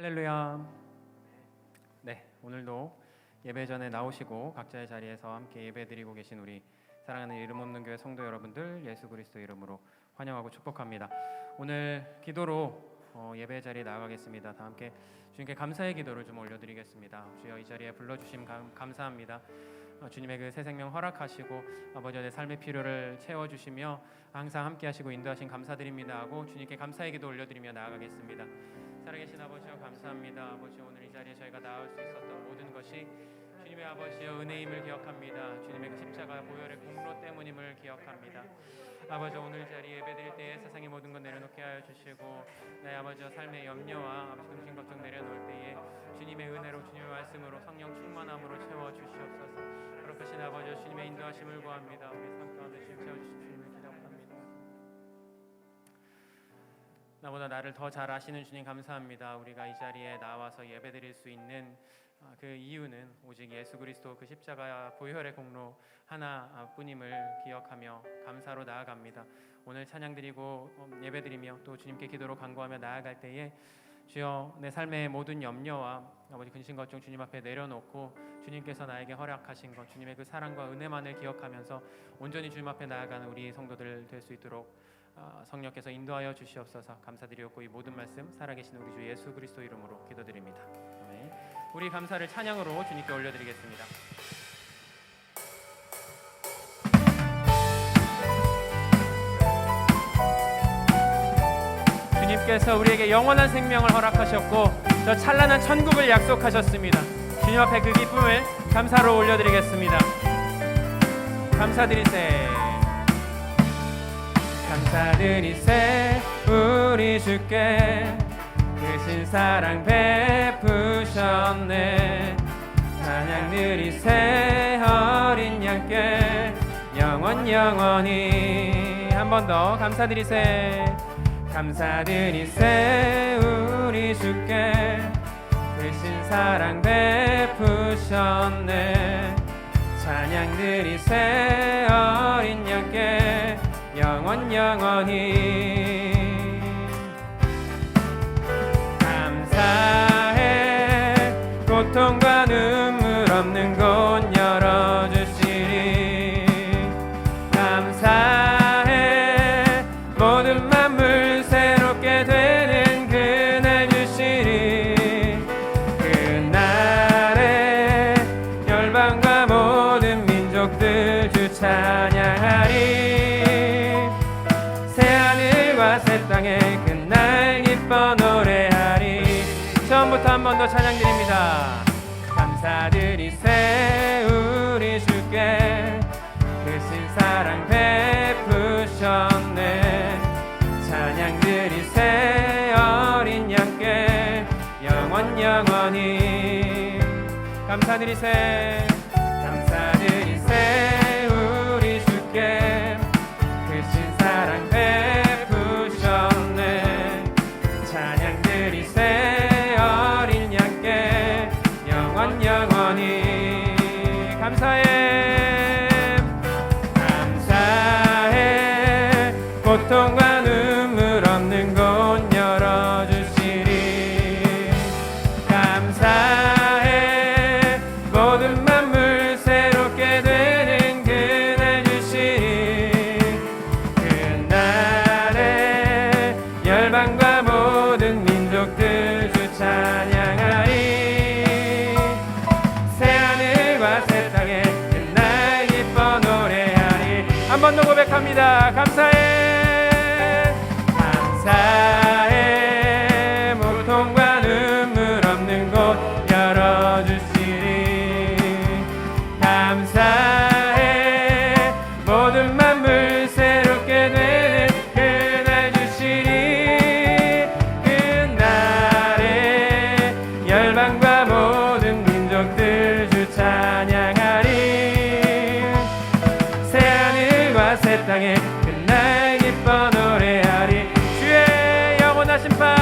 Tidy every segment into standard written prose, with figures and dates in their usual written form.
할렐루야. 네, 오늘도 예배 전에 나오시고 각자의 자리에서 함께 예배드리고 계신 우리 사랑하는 이름 없는 교회 성도 여러분들 예수 그리스도 이름으로 환영하고 축복합니다. 오늘 기도로 예배 자리에 나아가겠습니다. 다 함께 주님께 감사의 기도를 좀 올려드리겠습니다. 주여, 이 자리에 불러주심 감사합니다. 주님의 그 새 생명 허락하시고 아버지 내 삶의 필요를 채워주시며 항상 함께 하시고 인도하신 감사드립니다 하고 주님께 감사의 기도 올려드리며 나아가겠습니다. 살아계신 아버지여 감사합니다. 아버지, 오늘 이 자리에 저희가 나올 수 있었던 모든 것이 주님의 아버지여 은혜임을 기억합니다. 주님의 그 십자가 보혈의 공로 때문임을 기억합니다. 아버지, 오늘 자리 예배드릴 때에 세상의 모든 것 내려놓게 하여 주시고 내 아버지여 삶의 염려와 아버지 근심 걱정 내려놓을 때에 주님의 은혜로 주님의 말씀으로 성령 충만함으로 채워 주시옵소서. 그렇으신 아버지여 주님의 인도하심을 구합니다. 우리 삶 가운데 주님 채워주시는 기도합니다. 나보다 나를 더 잘 아시는 주님 감사합니다. 우리가 이 자리에 나와서 예배드릴 수 있는 그 이유는 오직 예수 그리스도 그 십자가 보혈의 공로 하나뿐임을 기억하며 감사로 나아갑니다. 오늘 찬양드리고 예배드리며 또 주님께 기도로 간구하며 나아갈 때에 주여, 내 삶의 모든 염려와 아버지 근심 걱정 주님 앞에 내려놓고 주님께서 나에게 허락하신 것, 주님의 그 사랑과 은혜만을 기억하면서 온전히 주님 앞에 나아가는 우리 성도들 될 수 있도록 성령께서 인도하여 주시옵소서. 감사드리옵고 이 모든 말씀 살아계신 우리 주 예수 그리스도 이름으로 기도드립니다. 아멘. 우리 감사를 찬양으로 주님께 올려드리겠습니다. 주님께서 우리에게 영원한 생명을 허락하셨고 저 찬란한 천국을 약속하셨습니다. 주님 앞에 그 기쁨을 감사로 올려드리겠습니다. 감사드리세. 감사드리세. 우리 주께 크신 사랑 베푸셨네. 찬양드리세. 어린 양께 영원히. 한 번 더 감사드리세. 감사드리세. 우리 주께 크신 사랑 베푸셨네. 찬양드리세. 어린 양께 영원히. 감사해. 고통과 눈물 없는 곳 열어주시리. 감사해. 모든 만물 새롭게 되는 그날 주시리. 그날에 열방과 모든 민족들 주 찬양하리. 새 땅에 그날 기뻐 노래하리. 처음부터 한 번 더 찬양드립니다. 감사드리세. 우리 주께 크신 사랑 베푸셨네. 찬양드리세. 어린 양께 영원히. 감사드리세. 감사드리세. 우리 주께 크신 사랑 베푸셨네. 찬양드리세. 어린 양께 영원히. 감사해. 감사해. 고통과 눈물 없는 곳 열어주시리. 감사해. 모든 만물 새롭게 되는 그날 주시리. 그날에 열방과 모든 민족들 주 찬양하리. 새하늘과 새 땅에 그날 기뻐 노래하리. 한 번 더 고백합니다. 감사해. 감사해. 고통과 눈물 없는 곳 열어주시리. 감사해. 모든 만물 새롭게 되는 그날 주시리. 그날에 열방과 모든 민족들 주 찬양하리. 새하늘과 새 땅에 그날 기뻐 노래하리. 주의 영원하신 팔,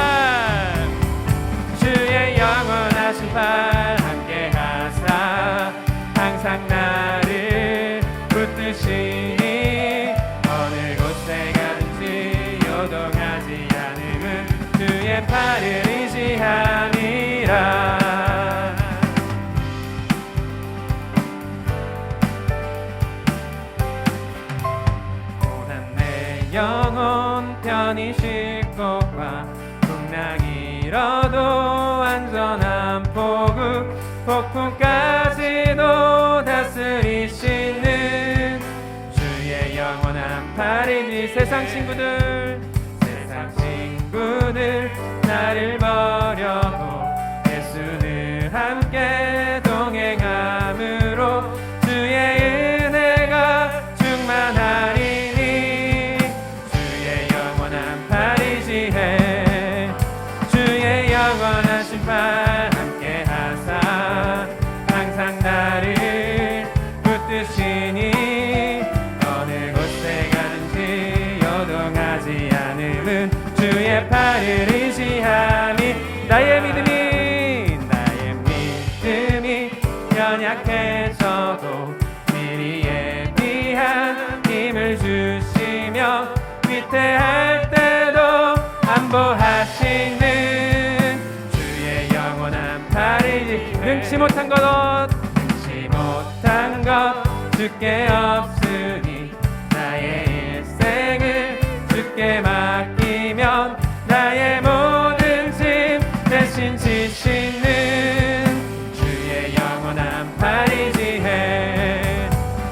주의 영원하신 팔 함께 하사 항상 나를 붙드시니. 어느 곳에 가든지 요동하지 않음은 주의 팔을 의지하니. 이실 것과 풍랑이 일어도 안전한 포구 폭풍까지도 다스리시는 주의 영원한 팔이니 세상 친구들 나를 버려도 예수는 함께 동행함으로 주의 은혜가 충만하리니 주의 영원한 팔이 지혜 주의 영원한 심판 함께 하사 항상 나를 붙드시니 어느 곳에 가는지 요동하지 않음은 주의 팔을 의지함이 나의 믿음이 연약해져도 미리 예비한 힘을 주시며 위태할 때도 안보하시는 주의 영원한 팔이 능치 못한 것 주께 없으니 나의 일생을 주께 맡기면 나의 모든 짐 대신 지시는 주의 영원한 팔이 지혜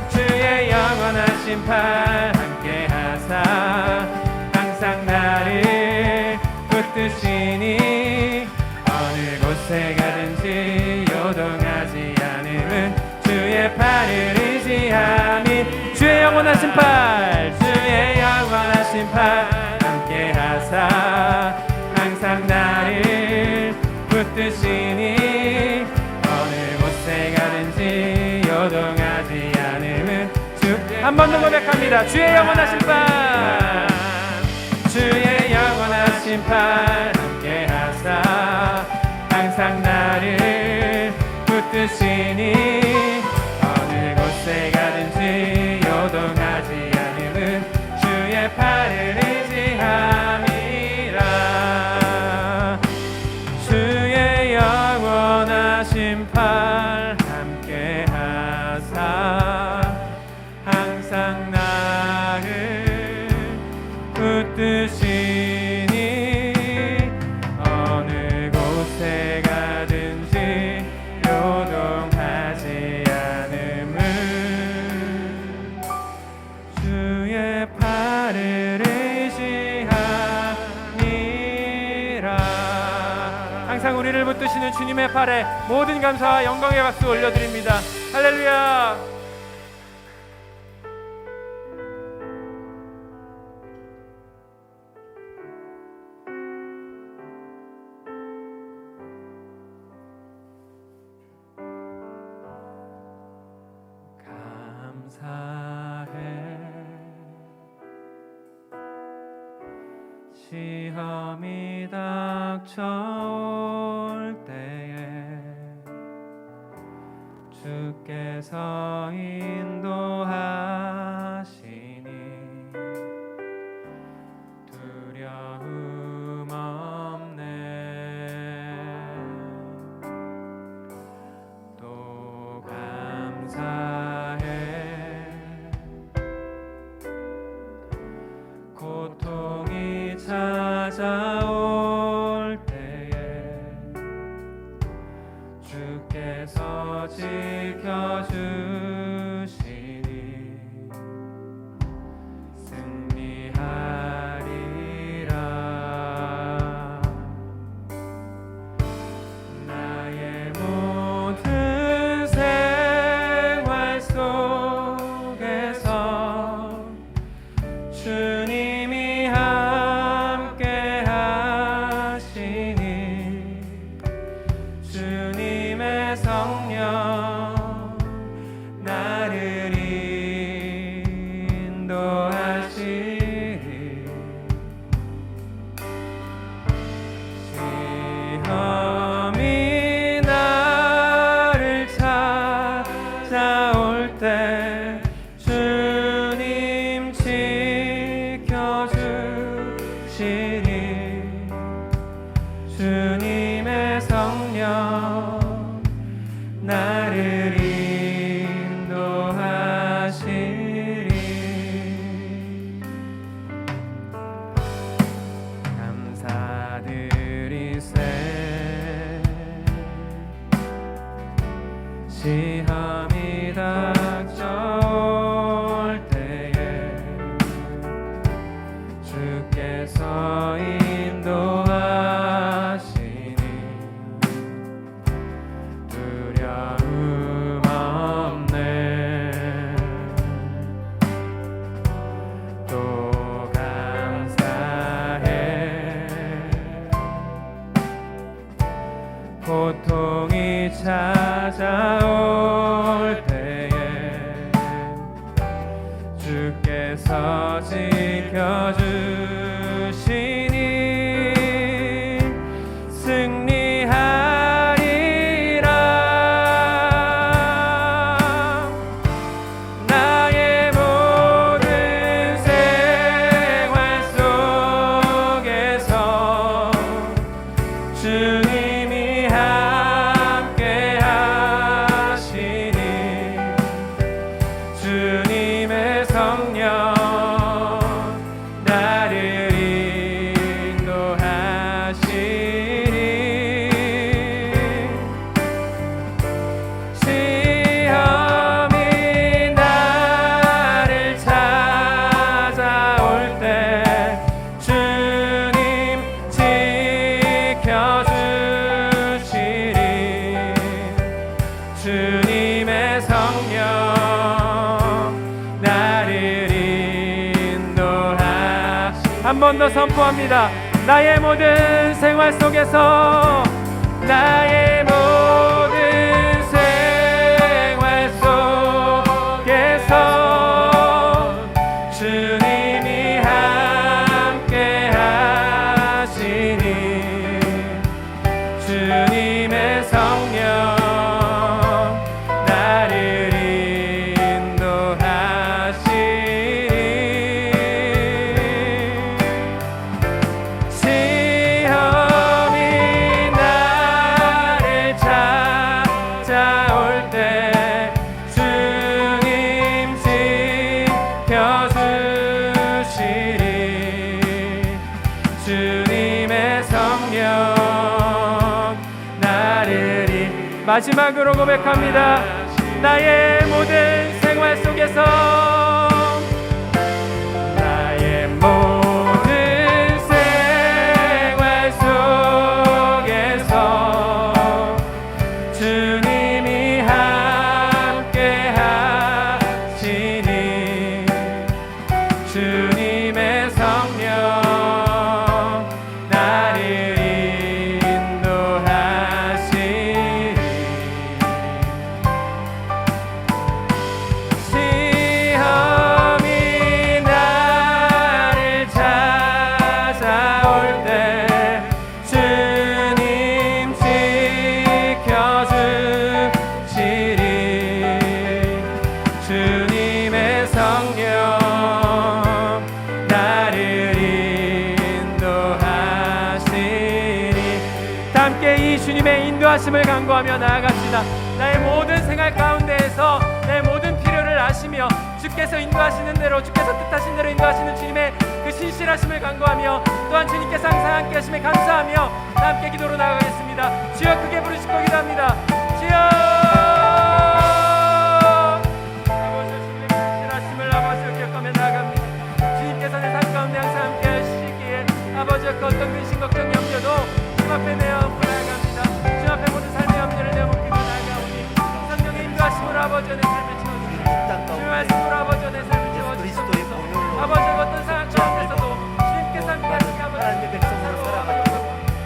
주의 영원한 심판 함께 하사 항상 나를 붙드시니 어느 곳에 가든지 요동하지 않음은 주의 팔을 의지함이 주의 영원한 심판 주의 영원한 심판 함께 하사 항상 나를 붙드시니 어느 곳에 가든지 요동하지 않음은 주 한 번 더 고백합니다. 주의 영원한 심판 주의 영원한 심판 함께 하사 항상 나를 붙드시니 어느 곳에 가든지 요동하지 않음은 주의 팔을 의지함이라 주의 영원하신 팔 함께 하사 항상 나를 붙드시니 어느 곳에 가든지 요동하지 않음은 주의 팔을 의지함이라 항상 우리를 붙드시는 주님의 팔에 모든 감사와 영광의 박수 올려드립니다. 할렐루야. 시험이 닥쳐올 때에 주께서 인도하시니 두려움 없네 또 감사해 고통이 찾아올 때에 주께서 지켜주시니 승리하리라 나의 모든 생활 속에서 주님이 함께하시니 고통이 찾아올 때에 주께서 지켜주시니 승리하리라. 나의 모든 생활 속에서 주님이 함께 하시니 주님의 성령 나를 인도하시니 시험이 나를 찾아올 때 주님 지켜주시리 주님의 성령 나를 인도하. 한 번 더 선포합니다. 나의 모든 생활 속에서 나의 모든 생활 속에서 주님이 함께 하시니 주님의 성령 나를 인도하시니 시험이 나를 찾아올 때 주님 지켜주시리 주님의 성령 나를 마지막으로 고백합니다. 나의 모든 생활 속에서 나의 모든 생활 속에서 주님이 함께 하시니 주님의 성령 나를 인도하시니 시험이 나를 찾아올 때 주님 지켜주시리 주님의 성령 나를 인도하시니. 다 함께 이 주님의 인도하심을 간구하며 나아갑시다. 나의 모든 생활 가운데에서 내 모든 필요를 아시며 주께서 인도하시는 대로 주께서 뜻하신 대로 인도하시는 주님의 그 신실하심을 간구하며 또한 주님께서 항상 함께 하심에 감사하며 다 함께 기도로 나아가겠습니다. 주여 크게 부르시고 기도합니다. 주여 아버지 주님의 신실하심을 아버지를 기억하며 나아갑니다. 주님께서 내 삶 가운데 항상 함께 하시기에 아버지의 그 어떤 근심 걱정 염려도 주 앞에 내어놓고 나아갑니다. 주 앞에 모든 삶의 염려를 내어놓고 나아가오니 성령의 인도하심으로 아버지의 내 삶을 채워주시옵소서. 주의 말씀으로 아버지의 내 삶을 채워주시옵소서. 아버지의 어떤 상황 가운데서도 주님께서 함께 하시니 아버지 하나님의 백성으로 살아가고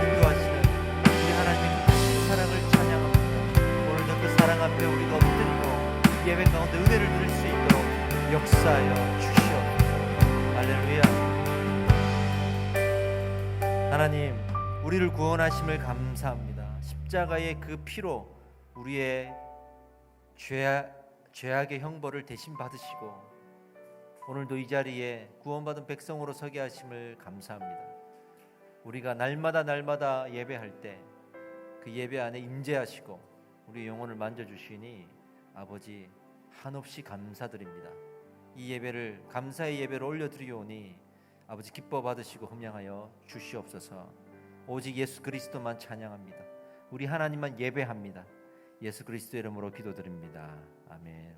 인도하시는 우리 하나님의 크신 사랑을 찬양합니다. 오늘도 그 사랑 앞에 우리가 엎드리고 예배 가운데 은혜를 누릴 수 있도록 역사하여 주시옵소서. 할렐루야. 하나님, 우리를 구원하심을 감사합니다. 십자가의 그 피로 우리의 죄악의 형벌을 대신 받으시고 오늘도 이 자리에 구원받은 백성으로 서게 하심을 감사합니다. 우리가 날마다 예배할 때 그 예배 안에 임재하시고 우리 영혼을 만져주시니 아버지 한없이 감사드립니다. 이 예배를 감사의 예배로 올려드리오니 아버지 기뻐 받으시고 흠양하여 주시옵소서. 오직 예수 그리스도만 찬양합니다. 우리 하나님만 예배합니다. 예수 그리스도 이름으로 기도드립니다. 아멘.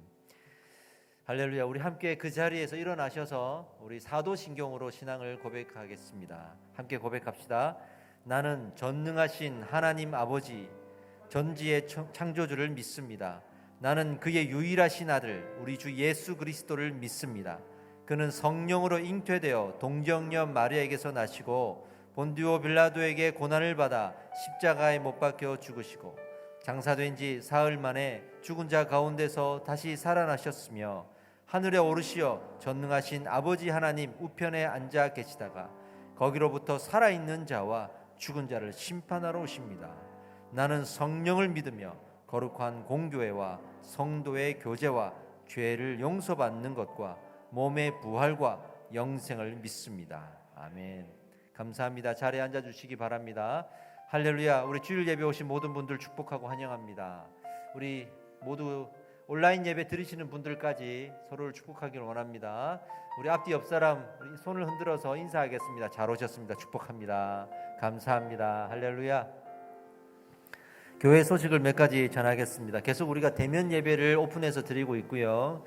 할렐루야. 우리 함께 그 자리에서 일어나셔서 우리 사도신경으로 신앙을 고백하겠습니다. 함께 고백합시다. 나는 전능하신 하나님 아버지 전지의 창조주를 믿습니다. 나는 그의 유일하신 아들 우리 주 예수 그리스도를 믿습니다. 그는 성령으로 잉태되어 동정녀 마리아에게서 나시고 본디오 빌라도에게 고난을 받아 십자가에 못 박혀 죽으시고 장사된 지 사흘 만에 죽은 자 가운데서 다시 살아나셨으며 하늘에 오르시어 전능하신 아버지 하나님 우편에 앉아 계시다가 거기로부터 살아있는 자와 죽은 자를 심판하러 오십니다. 나는 성령을 믿으며 거룩한 공교회와 성도의 교제와 죄를 용서받는 것과 몸의 부활과 영생을 믿습니다. 아멘. 감사합니다. 자리에 앉아 주시기 바랍니다. 할렐루야. 우리 주일 예배 오신 모든 분들 축복하고 환영합니다. 우리 모두 온라인 예배 들으시는 분들까지 서로를 축복하기를 원합니다. 우리 앞뒤 옆 사람 우리 손을 흔들어서 인사하겠습니다. 잘 오셨습니다. 축복합니다. 감사합니다. 할렐루야. 교회 소식을 몇 가지 전하겠습니다. 계속 우리가 대면 예배를 오픈해서 드리고 있고요.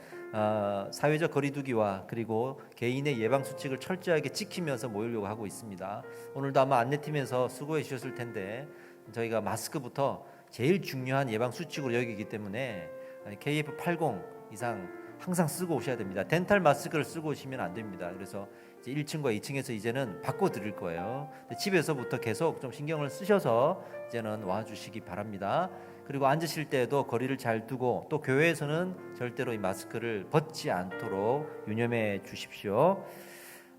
사회적 거리두기와 그리고 개인의 예방 수칙을 철저하게 지키면서 모이려고 하고 있습니다. 오늘도 아마 안내팀에서 수고해 주셨을 텐데 저희가 마스크부터 제일 중요한 예방 수칙으로 여기기 때문에 KF80 이상 항상 쓰고 오셔야 됩니다. 덴탈 마스크를 쓰고 오시면 안 됩니다. 그래서 이제 1층과 2층에서 이제는 바꿔 드릴 거예요. 집에서부터 계속 좀 신경을 쓰셔서 이제는 와 주시기 바랍니다. 그리고 앉으실 때에도 거리를 잘 두고 또 교회에서는 절대로 이 마스크를 벗지 않도록 유념해 주십시오.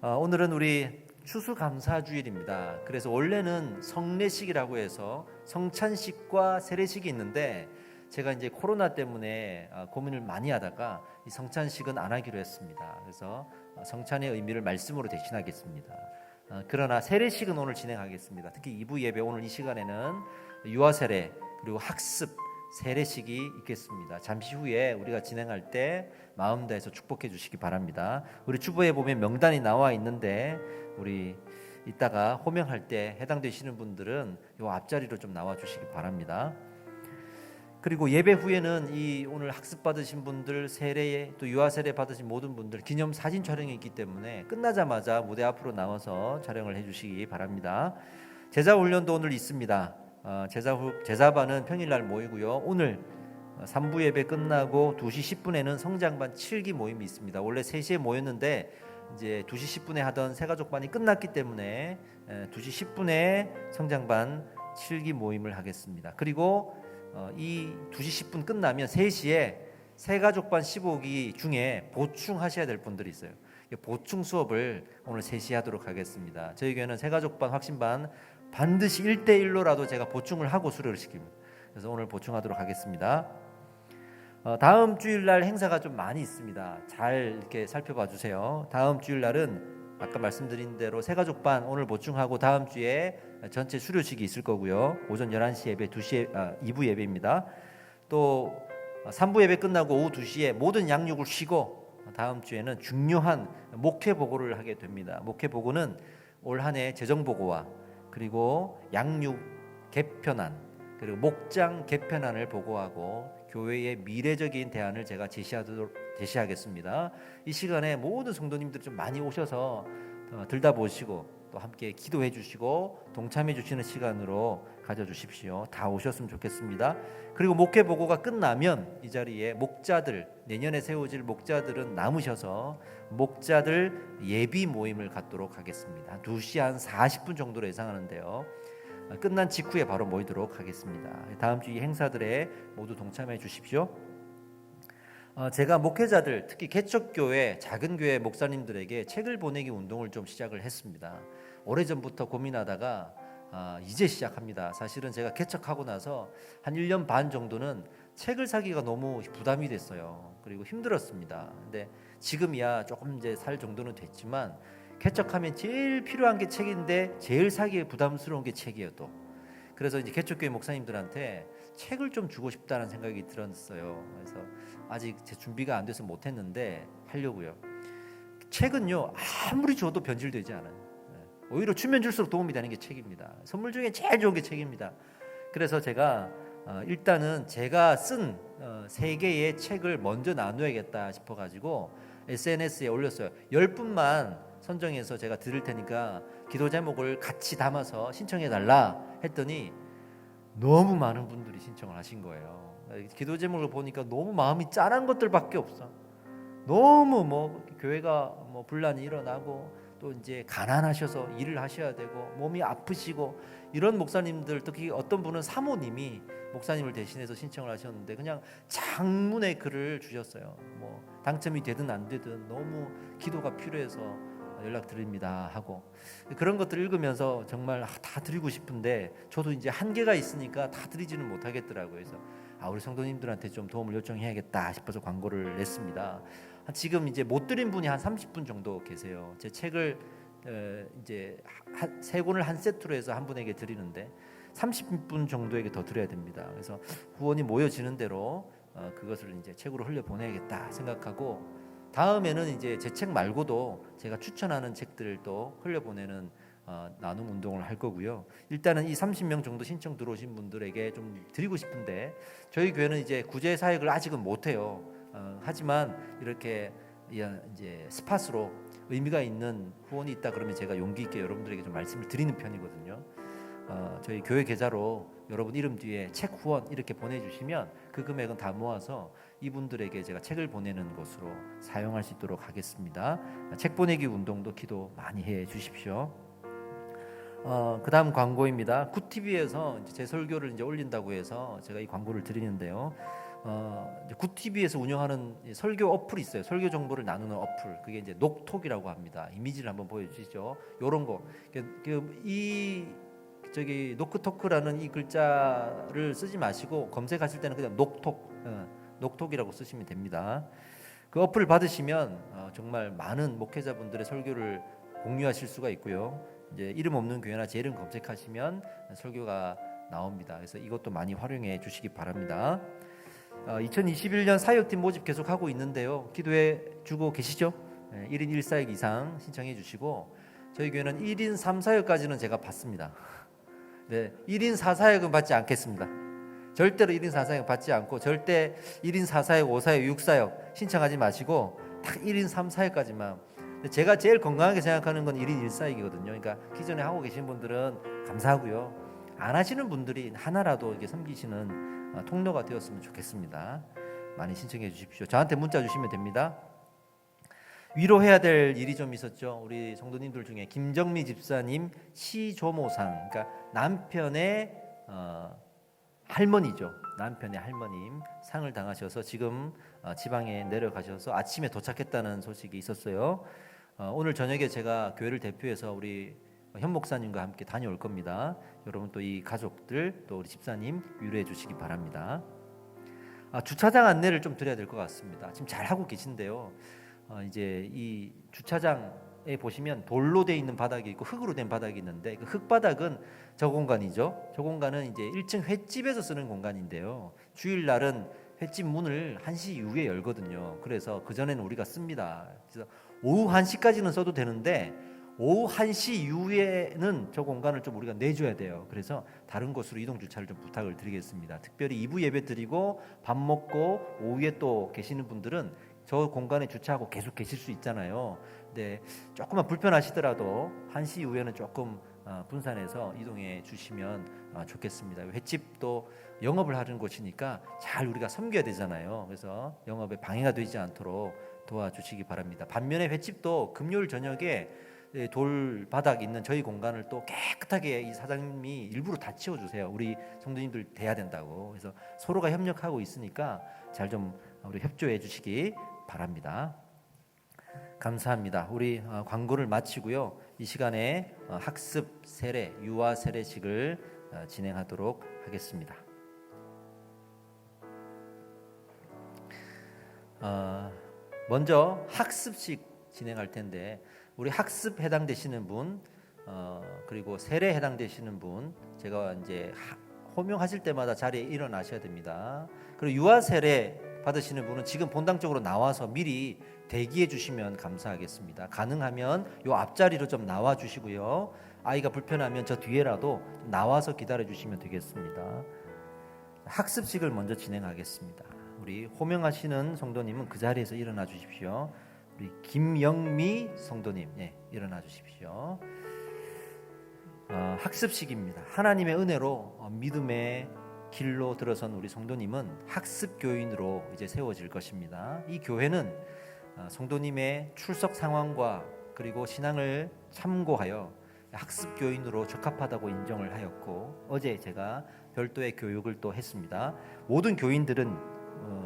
오늘은 우리 추수감사주일입니다. 그래서 원래는 성례식이라고 해서 성찬식과 세례식이 있는데 제가 이제 코로나 때문에 고민을 많이 하다가 이 성찬식은 안 하기로 했습니다. 그래서 성찬의 의미를 말씀으로 대신하겠습니다. 그러나 세례식은 오늘 진행하겠습니다. 특히 2부 예배 오늘 이 시간에는 유아세례 그리고 학습 세례식이 있겠습니다. 잠시 후에 우리가 진행할 때 마음 다해서 축복해 주시기 바랍니다. 우리 주보에 보면 명단이 나와 있는데 우리 이따가 호명할 때 해당되시는 분들은 요 앞자리로 좀 나와 주시기 바랍니다. 그리고 예배 후에는 이 오늘 학습 받으신 분들 세례에 또 유아 세례 받으신 모든 분들 기념 사진 촬영이 있기 때문에 끝나자마자 무대 앞으로 나와서 촬영을 해주시기 바랍니다. 제자 훈련도 오늘 있습니다. 제자반은 평일날 모이고요. 오늘 3부 예배 끝나고 2시 10분에는 성장반 7기 모임이 있습니다. 원래 3시에 모였는데 이제 2시 10분에 하던 새가족반이 끝났기 때문에 2시 10분에 성장반 7기 모임을 하겠습니다. 그리고 이 2시 10분 끝나면 3시에 새가족반 15기 중에 보충하셔야 될 분들이 있어요. 보충 수업을 오늘 3시에 하도록 하겠습니다. 저희 교회는 새가족반 확신반 반드시 1대1로라도 제가 보충을 하고 수료를 시킵니다. 그래서 오늘 보충하도록 하겠습니다. 다음 주일날 행사가 좀 많이 있습니다. 잘 이렇게 살펴봐 주세요. 다음 주일날은 아까 말씀드린 대로 새가족반 오늘 보충하고 다음 주에 전체 수료식이 있을 거고요. 오전 11시 예배 2부 예배입니다. 또 3부 예배 끝나고 오후 2시에 모든 양육을 쉬고 다음 주에는 중요한 목회 보고를 하게 됩니다. 목회 보고는 올 한 해 재정 보고와 그리고 양육 개편안 그리고 목장 개편안을 보고하고 교회의 미래적인 대안을 제가 제시하겠습니다. 이 시간에 모든 성도님들 좀 많이 오셔서 들다보시고 또 함께 기도해 주시고 동참해 주시는 시간으로 가져주십시오. 다 오셨으면 좋겠습니다. 그리고 목회 보고가 끝나면 이 자리에 목자들 내년에 세워질 목자들은 남으셔서 목자들 예비 모임을 갖도록 하겠습니다. 2시 한 40분 정도로 예상하는데요. 끝난 직후에 바로 모이도록 하겠습니다. 다음 주 이 행사들에 모두 동참해 주십시오. 제가 목회자들 특히 개척교회 작은 교회 목사님들에게 책을 보내기 운동을 좀 시작을 했습니다. 오래전부터 고민하다가 이제 시작합니다. 사실은 제가 개척하고 나서 한 1년 반 정도는 책을 사기가 너무 부담이 됐어요. 그리고 힘들었습니다. 근데 지금이야 조금 이제 살 정도는 됐지만 개척하면 제일 필요한 게 책인데 제일 사기에 부담스러운 게 책이에요. 또 그래서 이제 개척교회 목사님들한테 책을 좀 주고 싶다는 생각이 들었어요. 그래서 아직 제 준비가 안 돼서 못했는데 하려고요. 책은요 아무리 줘도 변질되지 않아요. 오히려 주면 줄수록 도움이 되는 게 책입니다. 선물 중에 제일 좋은 게 책입니다. 그래서 제가 일단은 제가 쓴 3개의 책을 먼저 나누어야겠다 싶어가지고 SNS에 올렸어요. 10분만 선정해서 제가 드릴 테니까 기도 제목을 같이 담아서 신청해달라 했더니 너무 많은 분들이 신청을 하신 거예요. 기도 제목을 보니까 너무 마음이 짠한 것들밖에 없어. 너무 뭐 교회가 뭐 분란이 일어나고 또 이제 가난하셔서 일을 하셔야 되고 몸이 아프시고 이런 목사님들, 특히 어떤 분은 사모님이 목사님을 대신해서 신청을 하셨는데 그냥 장문의 글을 주셨어요. 뭐 당첨이 되든 안 되든 너무 기도가 필요해서 연락드립니다 하고, 그런 것들 읽으면서 정말 다 드리고 싶은데 저도 이제 한계가 있으니까 다 드리지는 못하겠더라고요. 그래서 우리 성도님들한테 좀 도움을 요청해야겠다 싶어서 광고를 냈습니다. 지금 이제 못 드린 분이 한 30분 정도 계세요. 제 책을 이제 세 권을 한 세트로 해서 한 분에게 드리는데 30분 정도에게 더 드려야 됩니다. 그래서 후원이 모여지는 대로 그것을 이제 책으로 흘려 보내야겠다 생각하고, 다음에는 이제 제 책 말고도 제가 추천하는 책들을 또 흘려 보내는 나눔 운동을 할 거고요. 일단은 이 30명 정도 신청 들어오신 분들에게 좀 드리고 싶은데, 저희 교회는 이제 구제 사역을 아직은 못 해요. 하지만 이렇게 이제 스팟으로 의미가 있는 후원이 있다 그러면 제가 용기 있게 여러분들에게 좀 말씀을 드리는 편이거든요. 저희 교회 계좌로 여러분 이름 뒤에 책 후원 이렇게 보내주시면 그 금액은 다 모아서 이분들에게 제가 책을 보내는 것으로 사용할 수 있도록 하겠습니다. 책 보내기 운동도 기도 많이 해 주십시오. 그 다음 광고입니다. 굿TV에서 제 설교를 이제 올린다고 해서 제가 이 광고를 드리는데요. 굿TV에서 운영하는 설교 어플이 있어요. 설교 정보를 나누는 어플. 그게 이제 녹톡이라고 합니다. 이미지를 한번 보여주시죠. 요런 거. 이 저기 노크토크라는 이 글자를 쓰지 마시고 검색하실 때는 그냥 녹톡이라고 쓰시면 됩니다. 그 어플을 받으시면 정말 많은 목회자분들의 설교를 공유하실 수가 있고요. 이제 이름 없는 교회나 제 이름 검색하시면 설교가 나옵니다. 그래서 이것도 많이 활용해 주시기 바랍니다. 2021년 사역팀 모집 계속 하고 있는데요. 기도해 주고 계시죠? 1인 1사역 이상 신청해 주시고, 저희 교회는 1인 3사역까지는 제가 받습니다. 네, 1인 4사역은 받지 않겠습니다. 절대로 1인 4사역 받지 않고, 절대 1인 4사역, 5사역, 6사역 신청하지 마시고 딱 1인 3사역까지만. 제가 제일 건강하게 생각하는 건 1인 1사역이거든요. 그러니까 기존에 하고 계신 분들은 감사하고요. 안 하시는 분들이 하나라도 이렇게 섬기시는 통로가 되었으면 좋겠습니다. 많이 신청해 주십시오. 저한테 문자 주시면 됩니다. 위로해야 될 일이 좀 있었죠. 우리 성도님들 중에 김정미 집사님 시조모상, 그러니까 남편의 할머니죠. 남편의 할머님 상을 당하셔서 지금 지방에 내려가셔서 아침에 도착했다는 소식이 있었어요. 오늘 저녁에 제가 교회를 대표해서 우리 현 목사님과 함께 다녀올 겁니다. 여러분 또 이 가족들, 또 우리 집사님 위로해 주시기 바랍니다. 주차장 안내를 좀 드려야 될 것 같습니다. 지금 잘 하고 계신데요. 이제 이 주차장에 보시면 돌로 돼 있는 바닥이 있고 흙으로 된 바닥이 있는데, 그 흙바닥은 저 공간이죠. 저 공간은 이제 1층 횟집에서 쓰는 공간인데요. 주일날은 횟집 문을 1시 이후에 열거든요. 그래서 그 전에는 우리가 씁니다. 그래서 오후 1시까지는 써도 되는데 오후 1시 이후에는 저 공간을 좀 우리가 내줘야 돼요. 그래서 다른 곳으로 이동 주차를 좀 부탁을 드리겠습니다. 특별히 2부 예배 드리고 밥 먹고 오후에 또 계시는 분들은 저 공간에 주차하고 계속 계실 수 있잖아요. 근데 조금만 불편하시더라도 1시 이후에는 조금 분산해서 이동해 주시면 좋겠습니다. 횟집도 영업을 하는 곳이니까 잘 우리가 섬겨야 되잖아요. 그래서 영업에 방해가 되지 않도록 도와주시기 바랍니다. 반면에 횟집도 금요일 저녁에 돌 바닥 있는 저희 공간을 또 깨끗하게 이 사장님이 일부러 다 치워주세요. 우리 성도님들 돼야 된다고. 그래서 서로가 협력하고 있으니까 잘 좀 우리 협조해 주시기 바랍니다. 감사합니다. 우리 광고를 마치고요. 이 시간에 학습 세례, 유아 세례식을 진행하도록 하겠습니다. 먼저 학습식 진행할 텐데, 우리 학습 해당되시는 분, 그리고 세례 해당되시는 분, 제가 이제 호명하실 때마다 자리에 일어나셔야 됩니다. 그리고 유아 세례 받으시는 분은 지금 본당적으로 나와서 미리 대기해 주시면 감사하겠습니다. 가능하면 요 앞자리로 좀 나와 주시고요. 아이가 불편하면 저 뒤에라도 나와서 기다려 주시면 되겠습니다. 학습식을 먼저 진행하겠습니다. 우리 호명하시는 성도님은 그 자리에서 일어나 주십시오. 우리 김영미 성도님, 일어나 주십시오. 학습식입니다. 하나님의 은혜로 믿음의 길로 들어선 우리 성도님은 학습 교인으로 이제 세워질 것입니다. 이 교회는 성도님의 출석 상황과 그리고 신앙을 참고하여 학습 교인으로 적합하다고 인정을 하였고, 어제 제가 별도의 교육을 또 했습니다. 모든 교인들은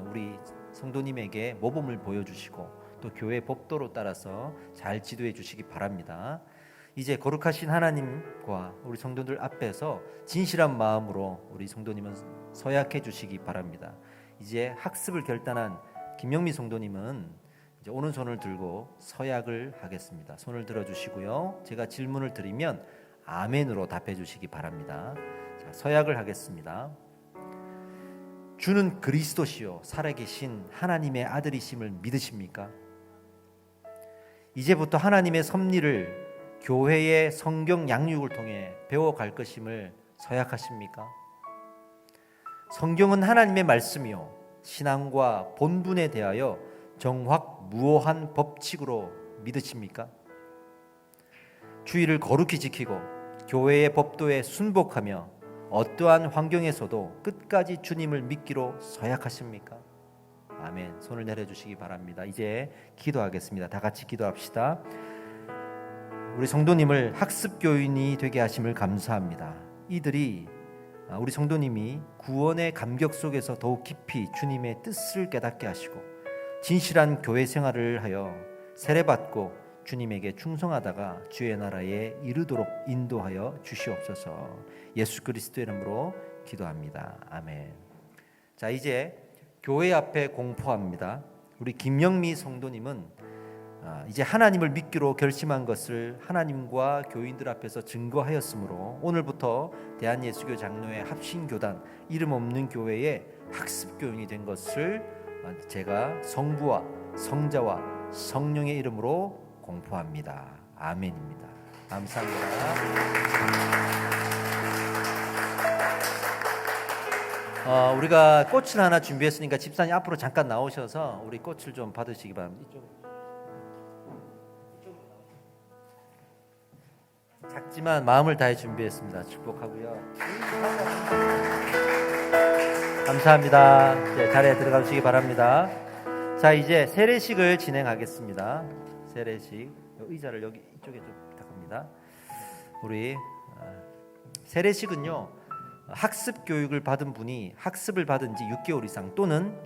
우리 성도님에게 모범을 보여주시고 또 교회 법도로 따라서 잘 지도해 주시기 바랍니다. 이제 거룩하신 하나님과 우리 성도들 앞에서 진실한 마음으로 우리 성도님은 서약해 주시기 바랍니다. 이제 학습을 결단한 김영미 성도님은 이제 오른손을 들고 서약을 하겠습니다. 손을 들어 주시고요. 제가 질문을 드리면 아멘으로 답해 주시기 바랍니다. 자, 서약을 하겠습니다. 주는 그리스도시요 살아계신 하나님의 아들이심을 믿으십니까? 이제부터 하나님의 섭리를 교회의 성경 양육을 통해 배워갈 것임을 서약하십니까? 성경은 하나님의 말씀이요 신앙과 본분에 대하여 정확무오한 법칙으로 믿으십니까? 주의를 거룩히 지키고 교회의 법도에 순복하며 어떠한 환경에서도 끝까지 주님을 믿기로 서약하십니까? 아멘. 손을 내려주시기 바랍니다. 이제 기도하겠습니다. 다 같이 기도합시다. 우리 성도님을 학습교인이 되게 하심을 감사합니다. 이들이 우리 성도님이 구원의 감격 속에서 더욱 깊이 주님의 뜻을 깨닫게 하시고 진실한 교회 생활을 하여 세례받고 주님에게 충성하다가 주의 나라에 이르도록 인도하여 주시옵소서. 예수 그리스도의 이름으로 기도합니다. 아멘. 자, 이제 교회 앞에 공포합니다. 우리 김영미 성도님은 이제 하나님을 믿기로 결심한 것을 하나님과 교인들 앞에서 증거하였으므로 오늘부터 대한예수교 장로회 합신교단 이름 없는 교회의 학습교인이 된 것을 제가 성부와 성자와 성령의 이름으로 공포합니다. 아멘입니다. 감사합니다. 우리가 꽃을 하나 준비했으니까 집사님 앞으로 잠깐 나오셔서 우리 꽃을 좀 받으시기 바랍니다. 작지만 마음을 다해 준비했습니다. 축복하고요. 감사합니다. 이제 자리에 들어가 주시기 바랍니다. 자, 이제 세례식을 진행하겠습니다. 세례식 의자를 여기 이쪽에 좀 부탁합니다. 우리 세례식은요 학습 교육을 받은 분이 학습을 받은 지 6개월 이상 또는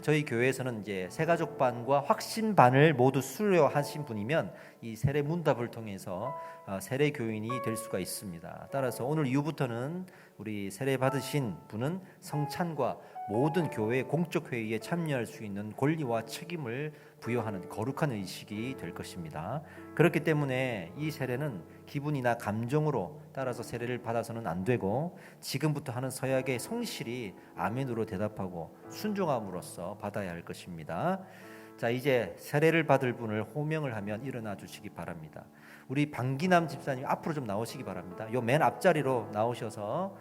저희 교회에서는 이제 새가족반과 확신반을 모두 수료하신 분이면 이 세례 문답을 통해서 세례 교인이 될 수가 있습니다. 따라서 오늘 이후부터는 우리 세례 받으신 분은 성찬과 모든 교회 공적 회의에 참여할 수 있는 권리와 책임을 부여하는 거룩한 의식이 될 것입니다. 그렇기 때문에 이 세례는 기분이나 감정으로 따라서 세례를 받아서는 안 되고 지금부터 하는 서약에 성실히 아멘으로 대답하고 순종함으로써 받아야 할 것입니다. 자, 이제 세례를 받을 분을 호명을 하면 일어나 주시기 바랍니다. 우리 방기남 집사님 앞으로 좀 나오시기 바랍니다. 요 맨 앞자리로 나오셔서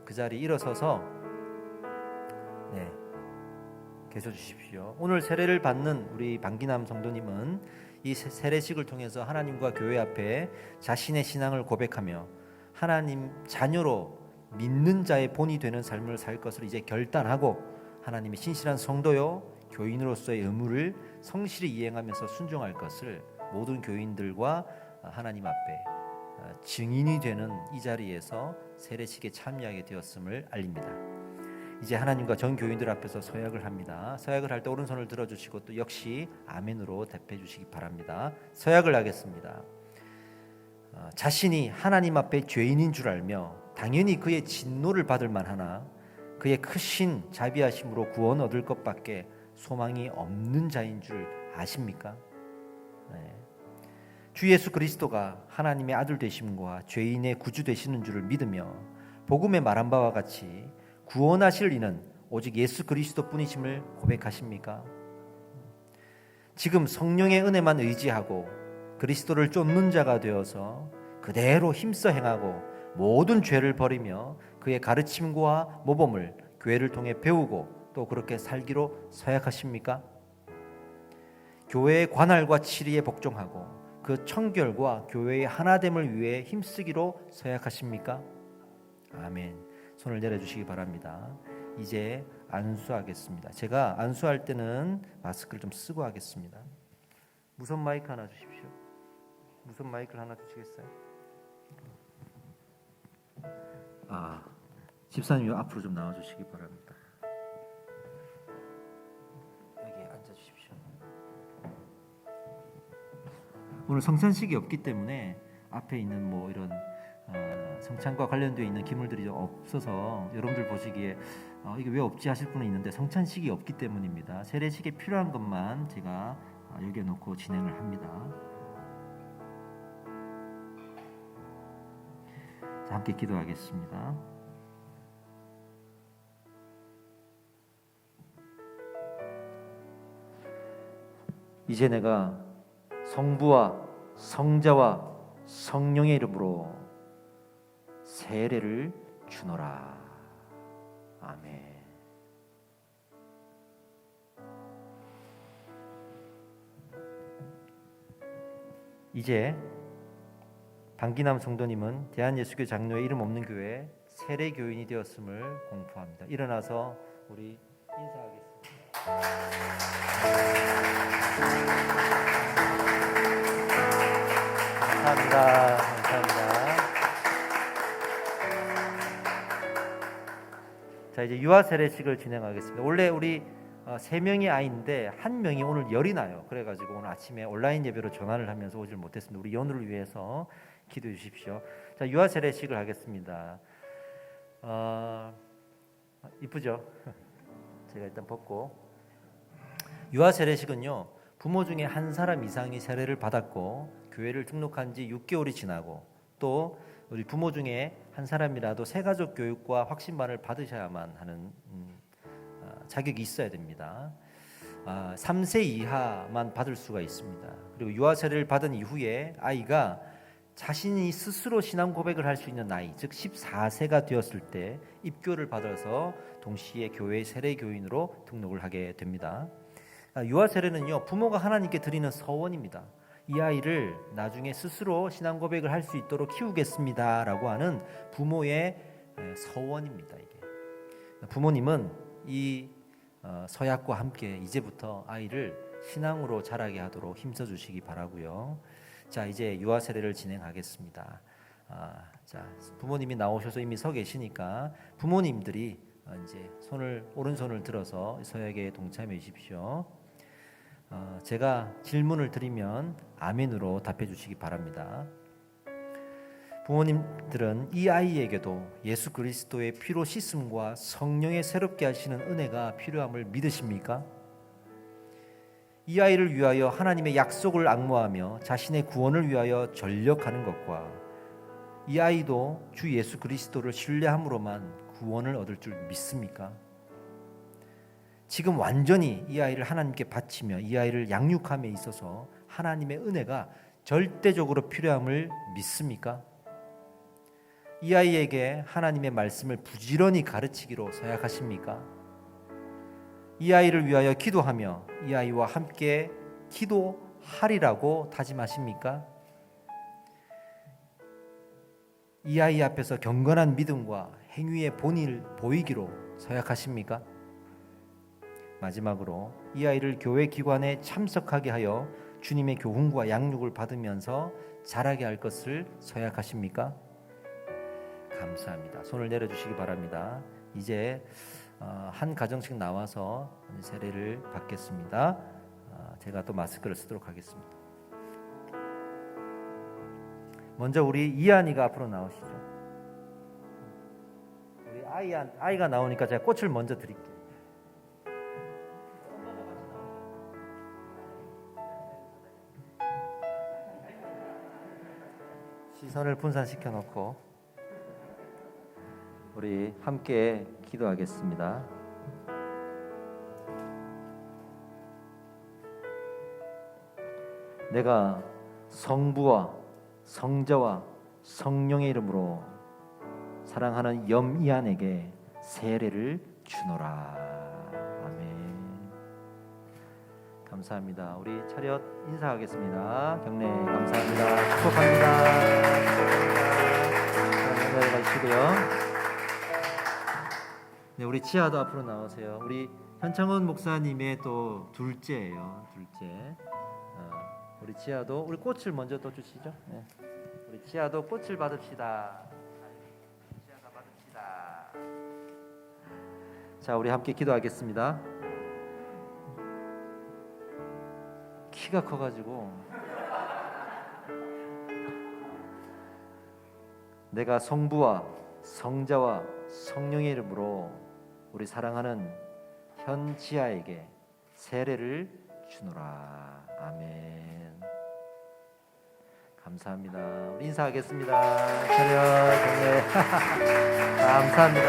그 자리 일어서서 네, 계셔 주십시오. 오늘 세례를 받는 우리 방기남 성도님은 이 세례식을 통해서 하나님과 교회 앞에 자신의 신앙을 고백하며 하나님 자녀로 믿는 자의 본이 되는 삶을 살 것을 이제 결단하고 하나님의 신실한 성도요 교인으로서의 의무를 성실히 이행하면서 순종할 것을 모든 교인들과 하나님 앞에 증인이 되는 이 자리에서 세례식에 참여하게 되었음을 알립니다. 이제 하나님과 전 교인들 앞에서 서약을 합니다. 서약을 할 때 오른손을 들어주시고 또 역시 아멘으로 답해 주시기 바랍니다. 서약을 하겠습니다. 자신이 하나님 앞에 죄인인 줄 알며 당연히 그의 진노를 받을 만하나 그의 크신 자비하심으로 구원 얻을 것밖에 소망이 없는 자인 줄 아십니까? 네. 주 예수 그리스도가 하나님의 아들 되심과 죄인의 구주 되시는 줄을 믿으며 복음에 말한 바와 같이 구원하실 이는 오직 예수 그리스도뿐이심을 고백하십니까? 지금 성령의 은혜만 의지하고 그리스도를 쫓는 자가 되어서 그대로 힘써 행하고 모든 죄를 버리며 그의 가르침과 모범을 교회를 통해 배우고 또 그렇게 살기로 서약하십니까? 교회의 관할과 치리에 복종하고 그 청결과 교회의 하나됨을 위해 힘쓰기로 서약하십니까? 아멘. 손을 내려주시기 바랍니다. 이제 안수하겠습니다. 제가 안수할 때는 마스크를 좀 쓰고 하겠습니다. 무선 마이크 하나 주십시오. 무선 마이크를 하나 주시겠어요? 집사님 앞으로 좀 나와 주시기 바랍니다. 여기 앉아 주십시오. 오늘 성찬식이 없기 때문에 앞에 있는 뭐 이런 성찬과 관련되어 있는 기물들이 좀 없어서 여러분들 보시기에 이게 왜 없지 하실 분은 있는데 성찬식이 없기 때문입니다. 세례식에 필요한 것만 제가 여기에 놓고 진행을 합니다. 자, 함께 기도하겠습니다. 이제 내가 성부와 성자와 성령의 이름으로 세례를 주노라. 아멘. 이제 방기남 성도님은 대한예수교 장로의 이름 없는 교회 세례 교인이 되었음을 공포합니다. 일어나서 우리 인사하겠습니다. 감사합니다. 감사합니다. 자, 이제 유아 세례식을 진행하겠습니다. 원래 우리 3명의 아이인데 1명이 오늘 열이 나요. 그래가지고 오늘 아침에 온라인 예배로 전환을 하면서 오질 못했습니다. 우리 연우를 위해서 기도해 주십시오. 자, 유아 세례식을 하겠습니다. 이쁘죠? 제가 일단 벗고. 유아 세례식은요, 부모 중에 한 사람 이상이 세례를 받았고 교회를 등록한 지 6개월이 지나고 또 우리 부모 중에 한 사람이라도 새가족 교육과 확신반을 받으셔야만 하는 자격이 있어야 됩니다. 3세 이하만 받을 수가 있습니다. 그리고 유아 세례를 받은 이후에 아이가 자신이 스스로 신앙 고백을 할 수 있는 나이, 즉 14세가 되었을 때 입교를 받아서 동시에 교회 세례 교인으로 등록을 하게 됩니다. 유아 세례는요, 부모가 하나님께 드리는 서원입니다. 이 아이를 나중에 스스로 신앙 고백을 할 수 있도록 키우겠습니다라고 하는 부모의 서원입니다. 이게 부모님은 이 서약과 함께 이제부터 아이를 신앙으로 자라게 하도록 힘써 주시기 바라고요. 자, 이제 유아 세례를 진행하겠습니다. 자, 부모님이 나오셔서 이미 서 계시니까 부모님들이 이제 오른손을 들어서 서약에 동참해 주십시오. 제가 질문을 드리면 아멘으로 답해 주시기 바랍니다. 부모님들은 이 아이에게도 예수 그리스도의 피로 씻음과 성령의 새롭게 하시는 은혜가 필요함을 믿으십니까? 이 아이를 위하여 하나님의 약속을 앙모하며 자신의 구원을 위하여 전력하는 것과 이 아이도 주 예수 그리스도를 신뢰함으로만 구원을 얻을 줄 믿습니까? 지금 완전히 이 아이를 하나님께 바치며 이 아이를 양육함에 있어서 하나님의 은혜가 절대적으로 필요함을 믿습니까? 이 아이에게 하나님의 말씀을 부지런히 가르치기로 서약하십니까? 이 아이를 위하여 기도하며 이 아이와 함께 기도하리라고 다짐하십니까? 이 아이 앞에서 경건한 믿음과 행위의 본의를 보이기로 서약하십니까? 마지막으로 이 아이를 교회 기관에 참석하게 하여 주님의 교훈과 양육을 받으면서 자라게 할 것을 서약하십니까? 감사합니다. 손을 내려주시기 바랍니다. 이제 한 가정씩 나와서 세례를 받겠습니다. 제가 또 마스크를 쓰도록 하겠습니다. 먼저 우리 이한이가 앞으로 나오시죠. 우리 아이가 나오니까 제가 꽃을 먼저 드릴게요. 시선을 분산시켜 놓고 우리 함께 기도하겠습니다. 내가 성부와 성자와 성령의 이름으로 사랑하는 염이한에게 세례를 주노라. 아멘. 감사합니다. 우리 차렷 인사하겠습니다. 경례 감사합니다. 축복합니다. 축복합니다. 가시고요. 네, 우리 치아도 앞으로 나오세요. 우리 현창원 목사님의 또 둘째예요. 둘째. 우리 지아도 우리 꽃을 먼저 또 주시죠. 네. 우리 지아도 꽃을 받읍시다. 지아가 받읍시다. 자, 우리 함께 기도하겠습니다. 키가 커가지고 내가 성부와 성자와 성령의 이름으로 우리 사랑하는 현지아에게 세례를 주노라. 아멘. 감사합니다. 우리 인사하겠습니다. 차렷 경례. 감사합니다.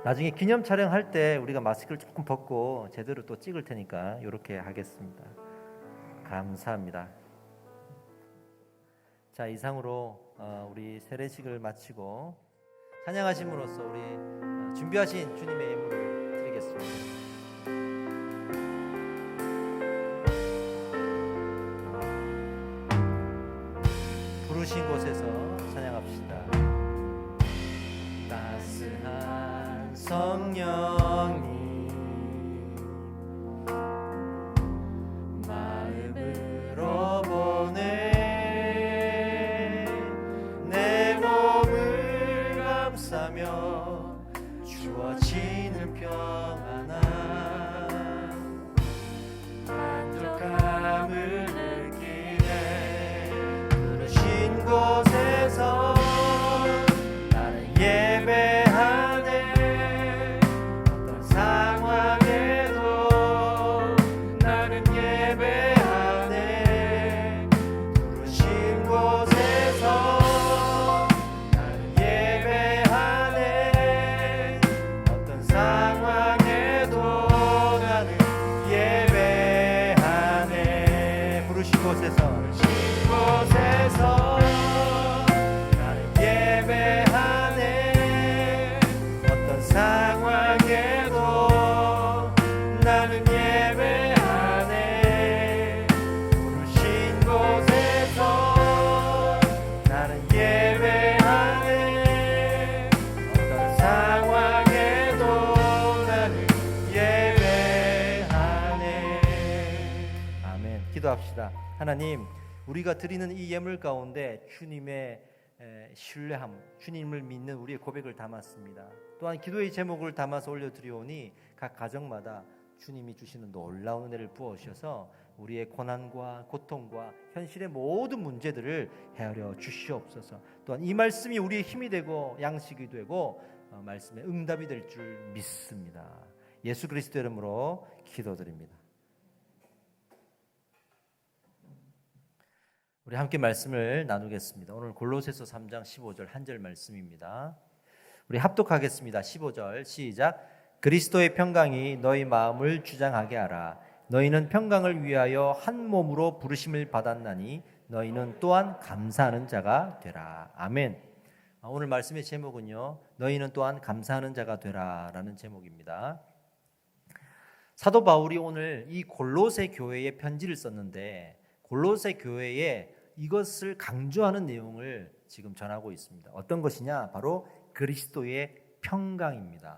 나중에 기념 촬영할 때 우리가 마스크를 조금 벗고 제대로 또 찍을 테니까 이렇게 하겠습니다. 감사합니다. 자, 이상으로 우리 세례식을 마치고 찬양하심으로써 우리 준비하신 주님의 예물을 드리겠습니다. 부르신 곳에서 찬양합시다. 따스한 성령님 마음으로 보내 내 몸을 감싸며 주어지는 평안함 만족함을 느끼네. 부르신 곳에서 나는 예배하네. 어떤 상황에도 나는 예배하네. 부르신 곳에서 나는 예배하네. 어떤 상황에도 나는 예배하네. 부르신 곳에서 나는 예배하네. 어떤 상황에도 나는 예배하네. 부르신 곳에서 나는 예배하네. 어떤 상황에도 나는 예배하네. 아멘. 기도합시다. 하나님, 우리가 드리는 이 예물 가운데 주님의 신뢰함, 주님을 믿는 우리의 고백을 담았습니다. 또한 기도의 제목을 담아서 올려드리오니 각 가정마다 주님이 주시는 놀라운 은혜를 부어주셔서 우리의 고난과 고통과 현실의 모든 문제들을 헤아려 주시옵소서. 또한 이 말씀이 우리의 힘이 되고 양식이 되고 말씀의 응답이 될 줄 믿습니다. 예수 그리스도 이름으로 기도드립니다. 우리 함께 말씀을 나누겠습니다. 오늘 골로새서 3장 15절 한 절 말씀입니다. 우리 합독하겠습니다. 15절 시작. 그리스도의 평강이 너희 마음을 주장하게 하라. 너희는 평강을 위하여 한 몸으로 부르심을 받았나니 너희는 또한 감사하는 자가 되라. 아멘. 오늘 말씀의 제목은요, 너희는 또한 감사하는 자가 되라 라는 제목입니다. 사도 바울이 오늘 이 골로새 교회에 편지를 썼는데 골로새 교회에 이것을 강조하는 내용을 지금 전하고 있습니다. 어떤 것이냐? 바로 그리스도의 평강입니다.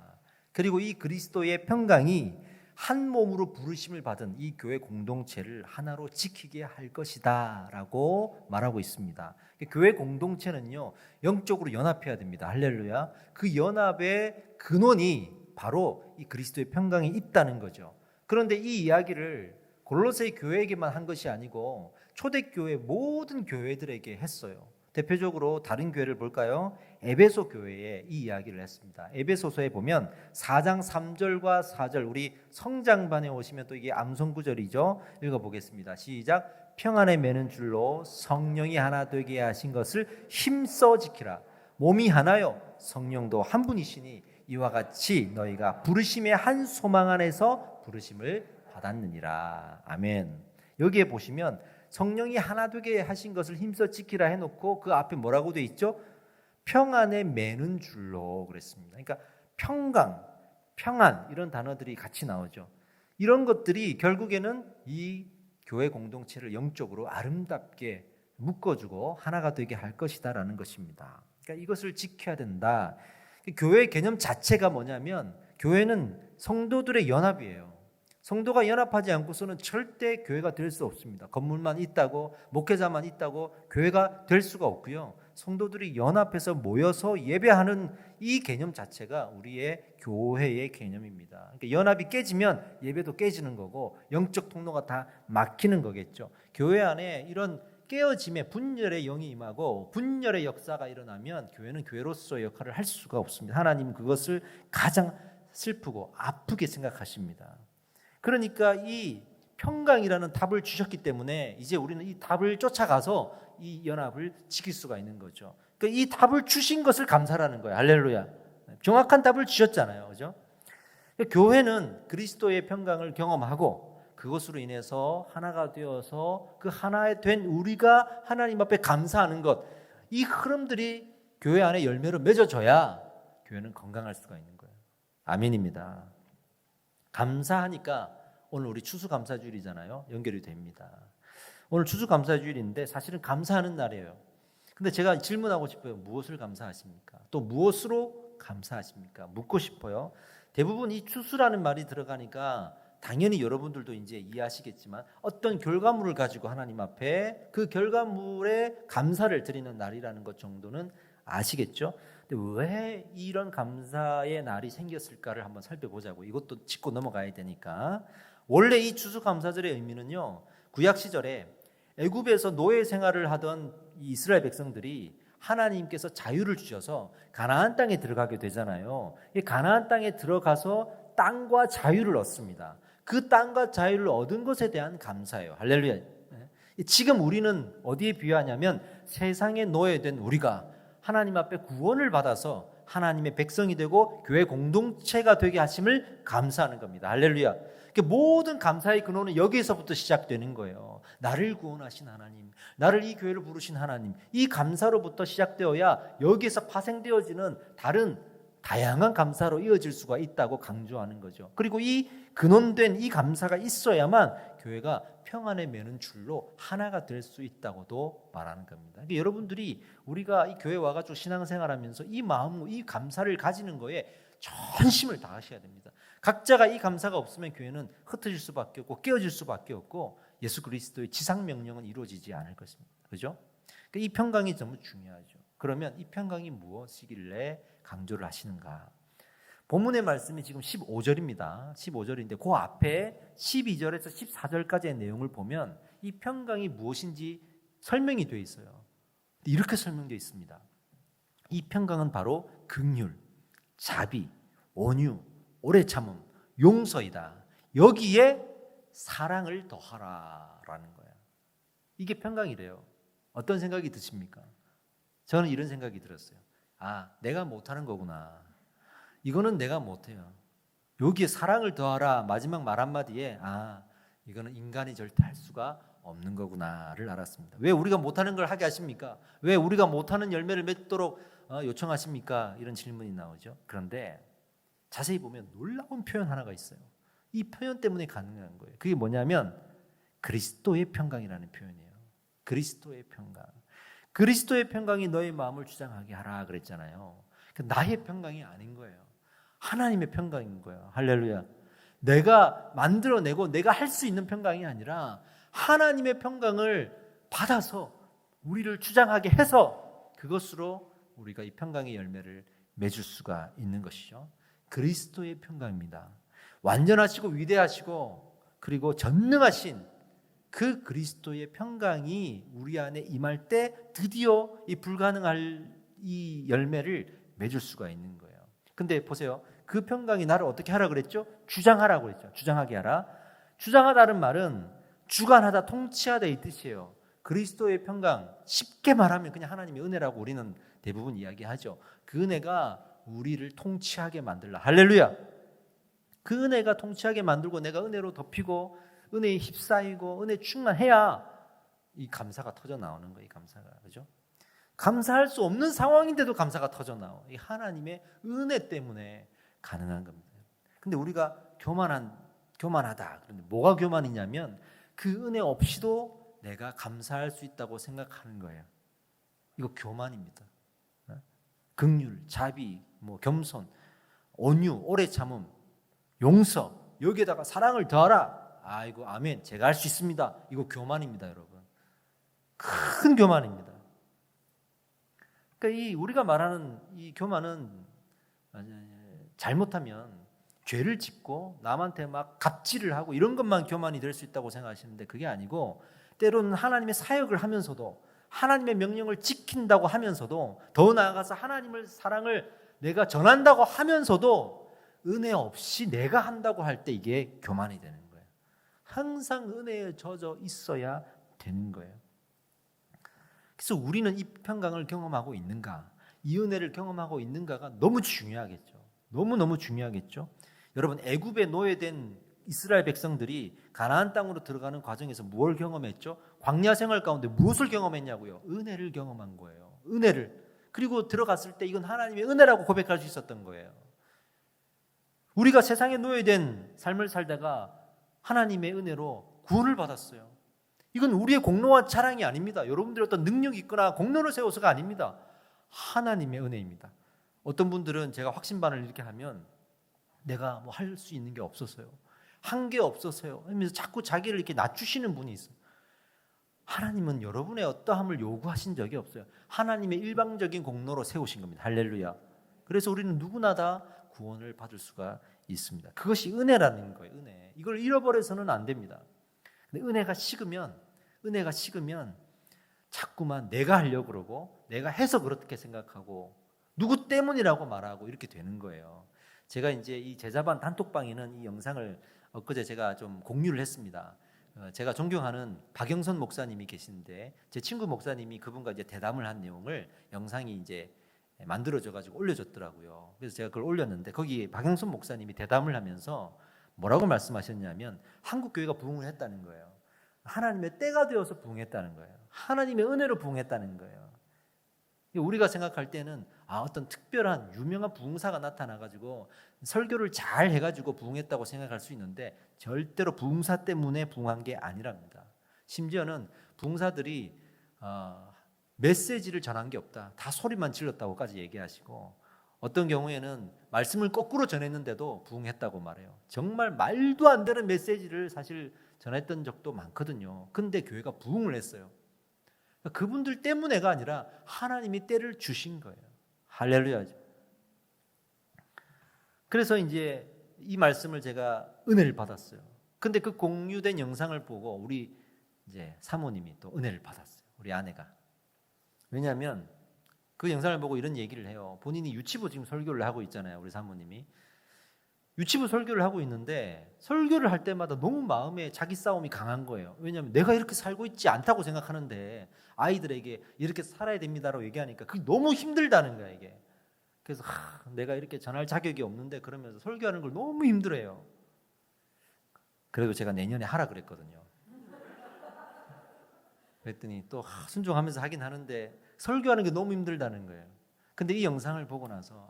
그리고 이 그리스도의 평강이 한 몸으로 부르심을 받은 이 교회 공동체를 하나로 지키게 할 것이다 라고 말하고 있습니다. 교회 공동체는요, 영적으로 연합해야 됩니다. 할렐루야. 그 연합의 근원이 바로 이 그리스도의 평강이 있다는 거죠. 그런데 이 이야기를 골로새 교회에게만 한 것이 아니고 초대교회 모든 교회들에게 했어요. 대표적으로 다른 교회를 볼까요? 에베소 교회에 이 이야기를 했습니다. 에베소서에 보면 4장 3절과 4절, 우리 성장반에 오시면 또 이게 암송구절이죠. 읽어보겠습니다. 시작. 평안에 매는 줄로 성령이 하나 되게 하신 것을 힘써 지키라. 몸이 하나요 성령도 한 분이시니 이와 같이 너희가 부르심의 한 소망 안에서 부르심을 받았느니라. 아멘. 여기에 보시면 성령이 하나 되게 하신 것을 힘써 지키라 해놓고 그 앞에 뭐라고 돼 있죠? 평안에 매는 줄로 그랬습니다. 그러니까 평강, 평안 이런 단어들이 같이 나오죠. 이런 것들이 결국에는 이 교회 공동체를 영적으로 아름답게 묶어주고 하나가 되게 할 것이다라는 것입니다. 그러니까 이것을 지켜야 된다. 교회의 개념 자체가 뭐냐면 교회는 성도들의 연합이에요. 성도가 연합하지 않고서는 절대 교회가 될 수 없습니다. 건물만 있다고, 목회자만 있다고 교회가 될 수가 없고요. 성도들이 연합해서 모여서 예배하는 이 개념 자체가 우리의 교회의 개념입니다. 그러니까 연합이 깨지면 예배도 깨지는 거고 영적 통로가 다 막히는 거겠죠. 교회 안에 이런 깨어짐에 분열의 영이 임하고 분열의 역사가 일어나면 교회는 교회로서의 역할을 할 수가 없습니다. 하나님 그것을 가장 슬프고 아프게 생각하십니다. 그러니까 이 평강이라는 답을 주셨기 때문에 이제 우리는 이 답을 쫓아가서 이 연합을 지킬 수가 있는 거죠. 그러니까 이 답을 주신 것을 감사라는 거예요. 할렐루야. 정확한 답을 주셨잖아요. 그죠? 그러니까 교회는 그리스도의 평강을 경험하고 그것으로 인해서 하나가 되어서 그 하나에 된 우리가 하나님 앞에 감사하는 것, 이 흐름들이 교회 안에 열매로 맺어져야 교회는 건강할 수가 있는 거예요. 아멘입니다. 감사하니까 오늘 우리 추수감사주일이잖아요. 연결이 됩니다. 오늘 추수감사주일인데 사실은 감사하는 날이에요. 근데 제가 질문하고 싶어요. 무엇을 감사하십니까? 또 무엇으로 감사하십니까? 묻고 싶어요. 대부분 이 추수라는 말이 들어가니까 당연히 여러분들도 이제 이해하시겠지만 어떤 결과물을 가지고 하나님 앞에 그 결과물에 감사를 드리는 날이라는 것 정도는 아시겠죠? 근데 왜 이런 감사의 날이 생겼을까를 한번 살펴보자고. 이것도 짚고 넘어가야 되니까. 원래 이 추수감사절의 의미는요, 구약 시절에 애굽에서 노예 생활을 하던 이 이스라엘 백성들이 하나님께서 자유를 주셔서 가나안 땅에 들어가게 되잖아요. 이 가나안 땅에 들어가서 땅과 자유를 얻습니다. 그 땅과 자유를 얻은 것에 대한 감사예요. 할렐루야. 지금 우리는 어디에 비유하냐면 세상에 노예된 우리가 하나님 앞에 구원을 받아서 하나님의 백성이 되고 교회 공동체가 되게 하심을 감사하는 겁니다. 할렐루야. 모든 감사의 근원은 여기에서부터 시작되는 거예요. 나를 구원하신 하나님, 나를 이 교회를 부르신 하나님, 이 감사로부터 시작되어야 여기에서 파생되어지는 다른 다양한 감사로 이어질 수가 있다고 강조하는 거죠. 그리고 이 근원된 이 감사가 있어야만 교회가 평안에 매는 줄로 하나가 될 수 있다고도 말하는 겁니다. 그러니까 여러분들이 우리가 이 교회 와가지고 신앙생활하면서 이 마음, 이 감사를 가지는 거에 전심을 다하셔야 됩니다. 각자가 이 감사가 없으면 교회는 흩어질 수밖에 없고 깨어질 수밖에 없고 예수 그리스도의 지상 명령은 이루어지지 않을 것입니다. 그죠? 그러니까 이 평강이 너무 중요하죠. 그러면 이 평강이 무엇이길래 강조를 하시는가? 본문의 말씀이 지금 15절입니다. 15절인데 그 앞에 12절에서 14절까지의 내용을 보면 이 평강이 무엇인지 설명이 되어 있어요. 이렇게 설명되어 있습니다. 이 평강은 바로 긍휼, 자비, 온유, 오래 참음, 용서이다. 여기에 사랑을 더하라라는 거야. 이게 평강이래요. 어떤 생각이 드십니까? 저는 이런 생각이 들었어요. 아, 내가 못하는 거구나. 이거는 내가 못해요. 여기에 사랑을 더하라 마지막 말 한마디에 아, 이거는 인간이 절대 할 수가 없는 거구나를 알았습니다. 왜 우리가 못하는 걸 하게 하십니까? 왜 우리가 못하는 열매를 맺도록 요청하십니까? 이런 질문이 나오죠. 그런데 자세히 보면 놀라운 표현 하나가 있어요. 이 표현 때문에 가능한 거예요. 그게 뭐냐면 그리스도의 평강이라는 표현이에요. 그리스도의 평강. 그리스도의 평강이 너의 마음을 주장하게 하라 그랬잖아요. 나의 평강이 아닌 거예요. 하나님의 평강인 거예요. 할렐루야. 내가 만들어내고 내가 할 수 있는 평강이 아니라 하나님의 평강을 받아서 우리를 주장하게 해서 그것으로 우리가 이 평강의 열매를 맺을 수가 있는 것이죠. 그리스도의 평강입니다. 완전하시고 위대하시고 그리고 전능하신 그 그리스도의 평강이 우리 안에 임할 때 드디어 이 불가능할 이 열매를 맺을 수가 있는 거예요. 근데 보세요. 그 평강이 나를 어떻게 하라 그랬죠? 주장하라고 그랬죠. 주장하게 하라. 주장하다는 말은 주관하다, 통치하다 이 뜻이에요. 그리스도의 평강, 쉽게 말하면 그냥 하나님의 은혜라고 우리는 대부분 이야기하죠. 그 은혜가 우리를 통치하게 만들라. 할렐루야. 그 은혜가 통치하게 만들고 내가 은혜로 덮이고 은혜에 휩싸이고 은혜 충만해야 이 감사가 터져 나오는 거예요. 이 감사가. 그죠? 감사할 수 없는 상황인데도 감사가 터져 나와. 이 하나님의 은혜 때문에 가능한 겁니다. 근데 우리가 교만하다. 그런데 뭐가 교만이냐면 그 은혜 없이도 내가 감사할 수 있다고 생각하는 거예요. 이거 교만입니다. 긍휼, 자비, 겸손, 온유, 오래 참음, 용서 여기에다가 사랑을 더하라. 아이고 아멘. 제가 할 수 있습니다. 이거 교만입니다, 여러분. 큰 교만입니다. 그러니까 이 우리가 말하는 이 교만은 잘못하면 죄를 짓고 남한테 막 갑질을 하고 이런 것만 교만이 될 수 있다고 생각하시는데 그게 아니고 때로는 하나님의 사역을 하면서도 하나님의 명령을 지킨다고 하면서도 더 나아가서 하나님의 사랑을 내가 전한다고 하면서도 은혜 없이 내가 한다고 할 때 이게 교만이 되는 거예요. 항상 은혜에 젖어 있어야 되는 거예요. 그래서 우리는 이 평강을 경험하고 있는가, 이 은혜를 경험하고 있는가가 너무 중요하겠죠. 너무너무 중요하겠죠. 여러분, 애굽에 노예된 이스라엘 백성들이 가나안 땅으로 들어가는 과정에서 무엇을 경험했죠? 광야 생활 가운데 무엇을 경험했냐고요? 은혜를 경험한 거예요. 은혜를. 그리고 들어갔을 때 이건 하나님의 은혜라고 고백할 수 있었던 거예요. 우리가 세상에 노예된 삶을 살다가 하나님의 은혜로 구원을 받았어요. 이건 우리의 공로와 자랑이 아닙니다. 여러분들의 어떤 능력이 있거나 공로를 세워서가 아닙니다. 하나님의 은혜입니다. 어떤 분들은 제가 확신반을 이렇게 하면 내가 뭐 할 수 있는 게 없었어요. 한 게 없었어요. 하면서 자꾸 자기를 이렇게 낮추시는 분이 있어요. 하나님은 여러분의 어떠함을 요구하신 적이 없어요. 하나님의 일방적인 공로로 세우신 겁니다. 할렐루야. 그래서 우리는 누구나 다 구원을 받을 수가 있습니다. 그것이 은혜라는 거예요. 은혜. 이걸 잃어버려서는 안 됩니다. 근데 은혜가 식으면 자꾸만 내가 하려고 그러고 내가 해서 그렇게 생각하고 누구 때문이라고 말하고 이렇게 되는 거예요. 제가 이제 이 제자반 단톡방에는 이 영상을 엊그제 제가 좀 공유를 했습니다. 제가 존경하는 박영선 목사님이 계신데 제 친구 목사님이 그분과 이제 대담을 한 내용을 영상이 이제 만들어져 가지고 올려줬더라고요. 그래서 제가 그걸 올렸는데 거기 박영선 목사님이 대담을 하면서 뭐라고 말씀하셨냐면 한국 교회가 부흥을 했다는 거예요. 하나님의 때가 되어서 부흥했다는 거예요. 하나님의 은혜로 부흥했다는 거예요. 우리가 생각할 때는 어떤 특별한 유명한 부흥사가 나타나가지고 설교를 잘 해가지고 부흥했다고 생각할 수 있는데 절대로 부흥사 때문에 부흥한 게 아니랍니다. 심지어는 부흥사들이 메시지를 전한 게 없다. 다 소리만 질렀다고까지 얘기하시고 어떤 경우에는 말씀을 거꾸로 전했는데도 부흥했다고 말해요. 정말 말도 안 되는 메시지를 사실 전했던 적도 많거든요. 근데 교회가 부흥을 했어요. 그분들 때문에가 아니라 하나님이 때를 주신 거예요. 할렐루야죠. 그래서 이제 이 말씀을 제가 은혜를 받았어요. 근데 그 공유된 영상을 보고 우리 이제 사모님이 또 은혜를 받았어요. 우리 아내가. 왜냐하면 그 영상을 보고 이런 얘기를 해요. 본인이 유치부 지금 설교를 하고 있잖아요. 우리 사모님이. 유치부 설교를 하고 있는데 설교를 할 때마다 너무 마음에 자기 싸움이 강한 거예요. 왜냐하면 내가 이렇게 살고 있지 않다고 생각하는데 아이들에게 이렇게 살아야 됩니다라고 얘기하니까 그게 너무 힘들다는 거야 이게. 그래서 내가 이렇게 전할 자격이 없는데 그러면서 설교하는 걸 너무 힘들어해요. 그래도 제가 내년에 하라 그랬거든요. 그랬더니 또 순종하면서 하긴 하는데 설교하는 게 너무 힘들다는 거예요. 근데 이 영상을 보고 나서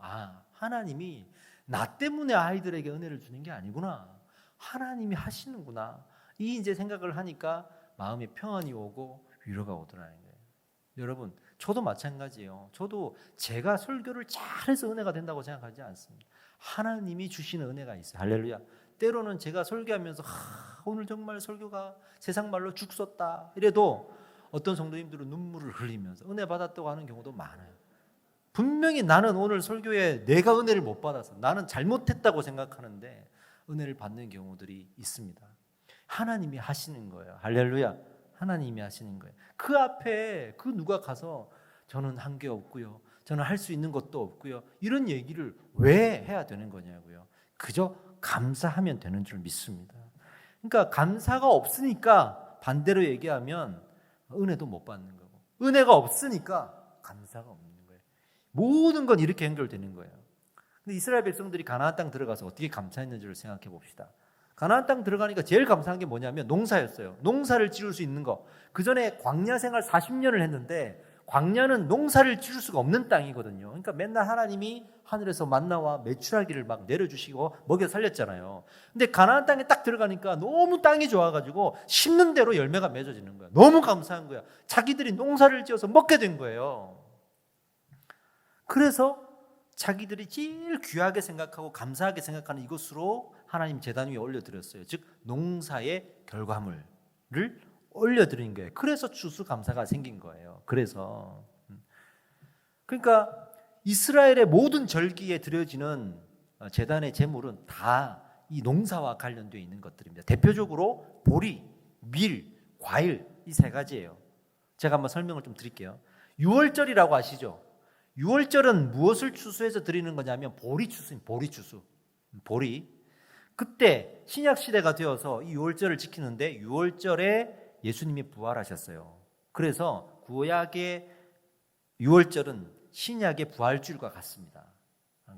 하나님이 나 때문에 아이들에게 은혜를 주는 게 아니구나. 하나님이 하시는구나. 이 이제 생각을 하니까 마음에 평안이 오고 위로가 오더라는 거예요. 여러분, 저도 마찬가지예요. 저도 제가 설교를 잘해서 은혜가 된다고 생각하지 않습니다. 하나님이 주시는 은혜가 있어요. 할렐루야. 때로는 제가 설교하면서 오늘 정말 설교가 세상 말로 죽었다 이래도 어떤 성도님들은 눈물을 흘리면서 은혜 받았다고 하는 경우도 많아요. 분명히 나는 오늘 설교에 내가 은혜를 못 받아서 나는 잘못했다고 생각하는데 은혜를 받는 경우들이 있습니다. 하나님이 하시는 거예요. 할렐루야. 하나님이 하시는 거예요. 그 앞에 그 누가 가서 저는 한 게 없고요. 저는 할 수 있는 것도 없고요. 이런 얘기를 왜 해야 되는 거냐고요. 그저 감사하면 되는 줄 믿습니다. 그러니까 감사가 없으니까 반대로 얘기하면 은혜도 못 받는 거고 은혜가 없으니까 감사가 없는 거예요. 모든 건 이렇게 연결되는 거예요. 근데 이스라엘 백성들이 가나안 땅 들어가서 어떻게 감사했는지를 생각해 봅시다. 가나안 땅 들어가니까 제일 감사한 게 뭐냐면 농사였어요. 농사를 지을 수 있는 거. 그 전에 광야 생활 40년을 했는데 광야는 농사를 지을 수가 없는 땅이거든요. 그러니까 맨날 하나님이 하늘에서 만나와 메추라기를 막 내려주시고 먹여 살렸잖아요. 근데 가나안 땅에 딱 들어가니까 너무 땅이 좋아가지고 심는 대로 열매가 맺어지는 거야. 너무 감사한 거야. 자기들이 농사를 지어서 먹게 된 거예요. 그래서 자기들이 제일 귀하게 생각하고 감사하게 생각하는 이것으로 하나님 제단 위에 올려드렸어요. 즉 농사의 결과물을 올려드린 거예요. 그래서 추수감사가 생긴 거예요. 그래서 그러니까 이스라엘의 모든 절기에 드려지는 제단의 제물은 다 이 농사와 관련되어 있는 것들입니다. 대표적으로 보리, 밀, 과일 이 세 가지예요. 제가 한번 설명을 좀 드릴게요. 유월절이라고 아시죠? 유월절은 무엇을 추수해서 드리는 거냐면 보리 추수입니다. 보리 추수. 보리. 그때 신약 시대가 되어서 이 유월절을 지키는데 유월절에 예수님이 부활하셨어요. 그래서 구약의 유월절은 신약의 부활주일과 같습니다.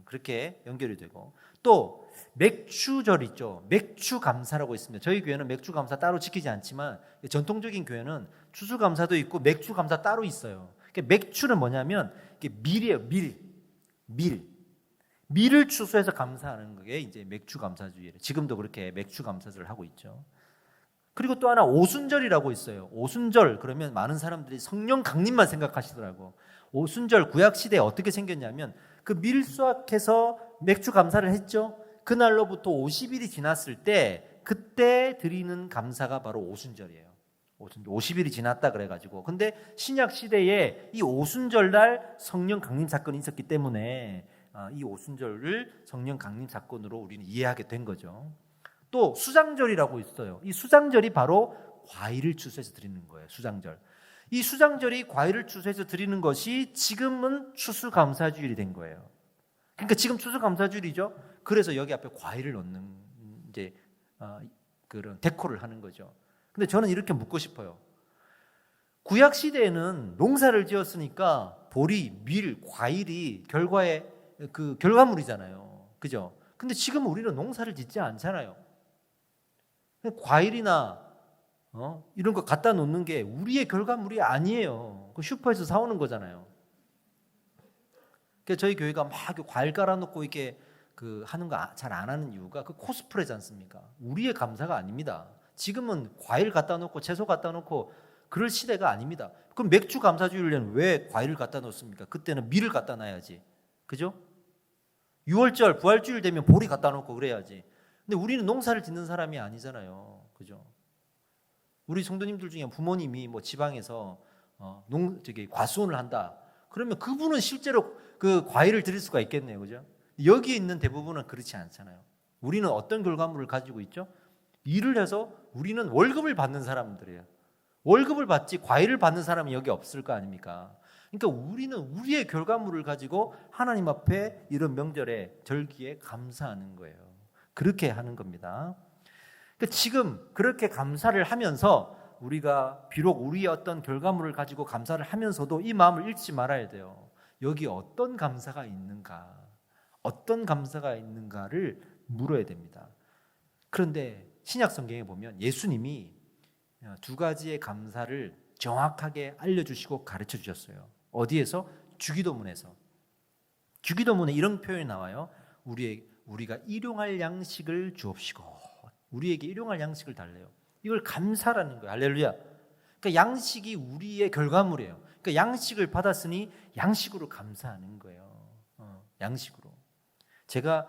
그렇게 연결이 되고 또 맥주절 있죠. 맥주감사라고 있습니다. 저희 교회는 맥주감사 따로 지키지 않지만 전통적인 교회는 추수감사도 있고 맥주감사 따로 있어요. 맥주는 뭐냐면 밀이에요. 밀을 추수해서 감사하는 게 이제 맥주감사주의예요. 지금도 그렇게 맥주감사절을 하고 있죠. 그리고 또 하나 오순절이라고 있어요. 오순절 그러면 많은 사람들이 성령 강림만 생각하시더라고. 오순절 구약 시대에 어떻게 생겼냐면 그 밀 수확해서 맥주 감사를 했죠. 그날로부터 50일이 지났을 때 그때 드리는 감사가 바로 오순절이에요. 50일이 지났다 그래가지고. 근데 신약 시대에 이 오순절 날 성령 강림 사건이 있었기 때문에 이 오순절을 성령 강림 사건으로 우리는 이해하게 된 거죠. 또 수장절이라고 있어요. 이 수장절이 바로 과일을 추수해서 드리는 거예요. 수장절. 이 수장절이 과일을 추수해서 드리는 것이 지금은 추수감사주일이 된 거예요. 그러니까 지금 추수감사주일이죠. 그래서 여기 앞에 과일을 넣는 이제 그런 데코를 하는 거죠. 근데 저는 이렇게 묻고 싶어요. 구약 시대에는 농사를 지었으니까 보리, 밀, 과일이 결과의 그 결과물이잖아요. 그죠? 근데 지금 우리는 농사를 짓지 않잖아요. 과일이나 이런 거 갖다 놓는 게 우리의 결과물이 아니에요. 그 슈퍼에서 사오는 거잖아요. 그래서 저희 교회가 막 과일 깔아놓고 이렇게 그 하는 거 잘 안 하는 이유가 그 코스프레지 않습니까? 우리의 감사가 아닙니다. 지금은 과일 갖다 놓고 채소 갖다 놓고 그럴 시대가 아닙니다. 그럼 맥주 감사주일에는 왜 과일을 갖다 놓습니까? 그때는 밀을 갖다 놔야지. 그죠? 6월절 부활주일 되면 보리 갖다 놓고 그래야지. 근데 우리는 농사를 짓는 사람이 아니잖아요. 그죠? 우리 성도님들 중에 부모님이 뭐 지방에서 과수원을 한다. 그러면 그분은 실제로 그 과일을 드릴 수가 있겠네요. 그죠? 여기 있는 대부분은 그렇지 않잖아요. 우리는 어떤 결과물을 가지고 있죠? 일을 해서 우리는 월급을 받는 사람들이에요. 월급을 받지 과일을 받는 사람이 여기 없을 거 아닙니까? 그러니까 우리는 우리의 결과물을 가지고 하나님 앞에 이런 명절에 절기에 감사하는 거예요. 그렇게 하는 겁니다. 그러니까 지금 그렇게 감사를 하면서 우리가 비록 우리의 어떤 결과물을 가지고 감사를 하면서도 이 마음을 잃지 말아야 돼요. 여기 어떤 감사가 있는가? 어떤 감사가 있는가를 물어야 됩니다. 그런데 신약 성경에 보면 예수님이 두 가지의 감사를 정확하게 알려주시고 가르쳐 주셨어요. 어디에서? 주기도문에서. 주기도문에 이런 표현이 나와요. 우리가 일용할 양식을 주옵시고. 우리에게 일용할 양식을 달래요. 이걸 감사라는 거예요. 할렐루야. 그러니까 양식이 우리의 결과물이에요. 그러니까 양식을 받았으니 양식으로 감사하는 거예요. 양식으로. 제가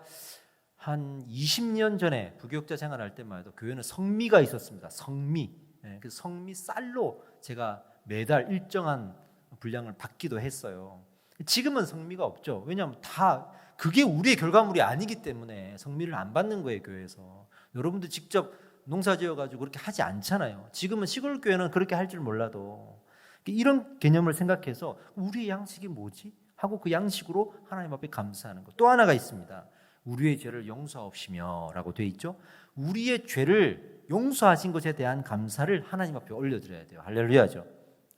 한 20년 전에 부교육자 생활할 때만 해도 교회는 성미가 있었습니다. 성미. 그 성미 쌀로 제가 매달 일정한 분량을 받기도 했어요. 지금은 성미가 없죠. 왜냐하면 다 그게 우리의 결과물이 아니기 때문에 성미를 안 받는 거예요, 교회에서. 여러분들 직접 농사 지어가지고 그렇게 하지 않잖아요. 지금은 시골 교회는 그렇게 할 줄 몰라도 이런 개념을 생각해서 우리의 양식이 뭐지? 하고 그 양식으로 하나님 앞에 감사하는 것. 또 하나가 있습니다. 우리의 죄를 용서하옵시며 라고 되어 있죠. 우리의 죄를 용서하신 것에 대한 감사를 하나님 앞에 올려드려야 돼요. 할렐루야죠.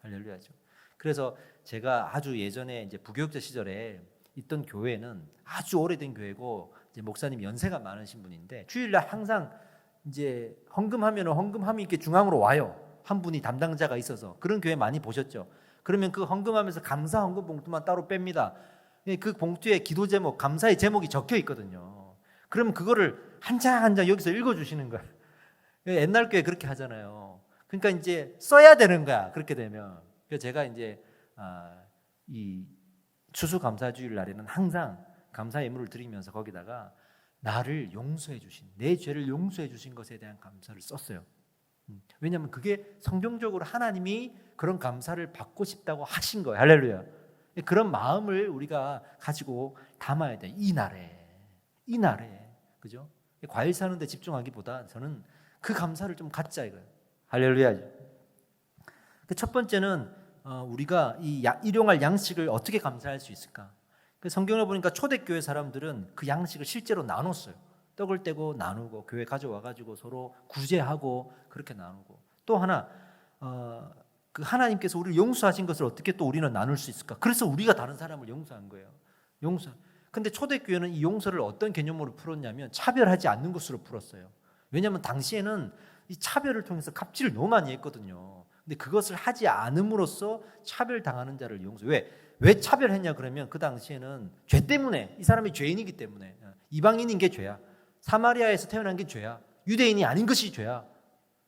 할렐루야죠. 그래서 제가 아주 예전에 이제 부교육자 시절에 있던 교회는 아주 오래된 교회고 이제 목사님 연세가 많으신 분인데 주일날 항상 이제 헌금함이 이렇게 중앙으로 와요. 한 분이 담당자가 있어서. 그런 교회 많이 보셨죠. 그러면 그 헌금하면서 감사 헌금 봉투만 따로 뺍니다. 그 봉투에 기도 제목, 감사의 제목이 적혀 있거든요. 그러면 그거를 한 장 한 장 여기서 읽어주시는 거예요. 옛날 교회 그렇게 하잖아요. 그러니까 이제 써야 되는 거야. 그렇게 되면. 그래서 제가 이제 이 추수감사주일 날에는 항상 감사 예물을 드리면서 거기다가 나를 용서해 주신, 내 죄를 용서해 주신 것에 대한 감사를 썼어요. 왜냐하면 그게 성경적으로 하나님이 그런 감사를 받고 싶다고 하신 거예요. 할렐루야. 그런 마음을 우리가 가지고 담아야 돼. 이 날에 그죠? 과일 사는데 집중하기보다 저는 그 감사를 좀 갖자 이거예요. 할렐루야. 첫 번째는 우리가 이 일용할 양식을 어떻게 감사할 수 있을까? 성경을 보니까 초대교회 사람들은 그 양식을 실제로 나눴어요. 떡을 떼고 나누고 교회 가져와가지고 서로 구제하고 그렇게 나누고, 또 하나 그 하나님께서 우리를 용서하신 것을 어떻게 또 우리는 나눌 수 있을까? 그래서 우리가 다른 사람을 용서한 거예요. 용서. 근데 초대교회는 이 용서를 어떤 개념으로 풀었냐면 차별하지 않는 것으로 풀었어요. 왜냐하면 당시에는 이 차별을 통해서 갑질을 너무 많이 했거든요. 근데 그것을 하지 않음으로써 차별당하는 자를 용서. 왜 차별했냐 그러면 그 당시에는 죄 때문에, 이 사람이 죄인이기 때문에. 이방인인 게 죄야. 사마리아에서 태어난 게 죄야. 유대인이 아닌 것이 죄야.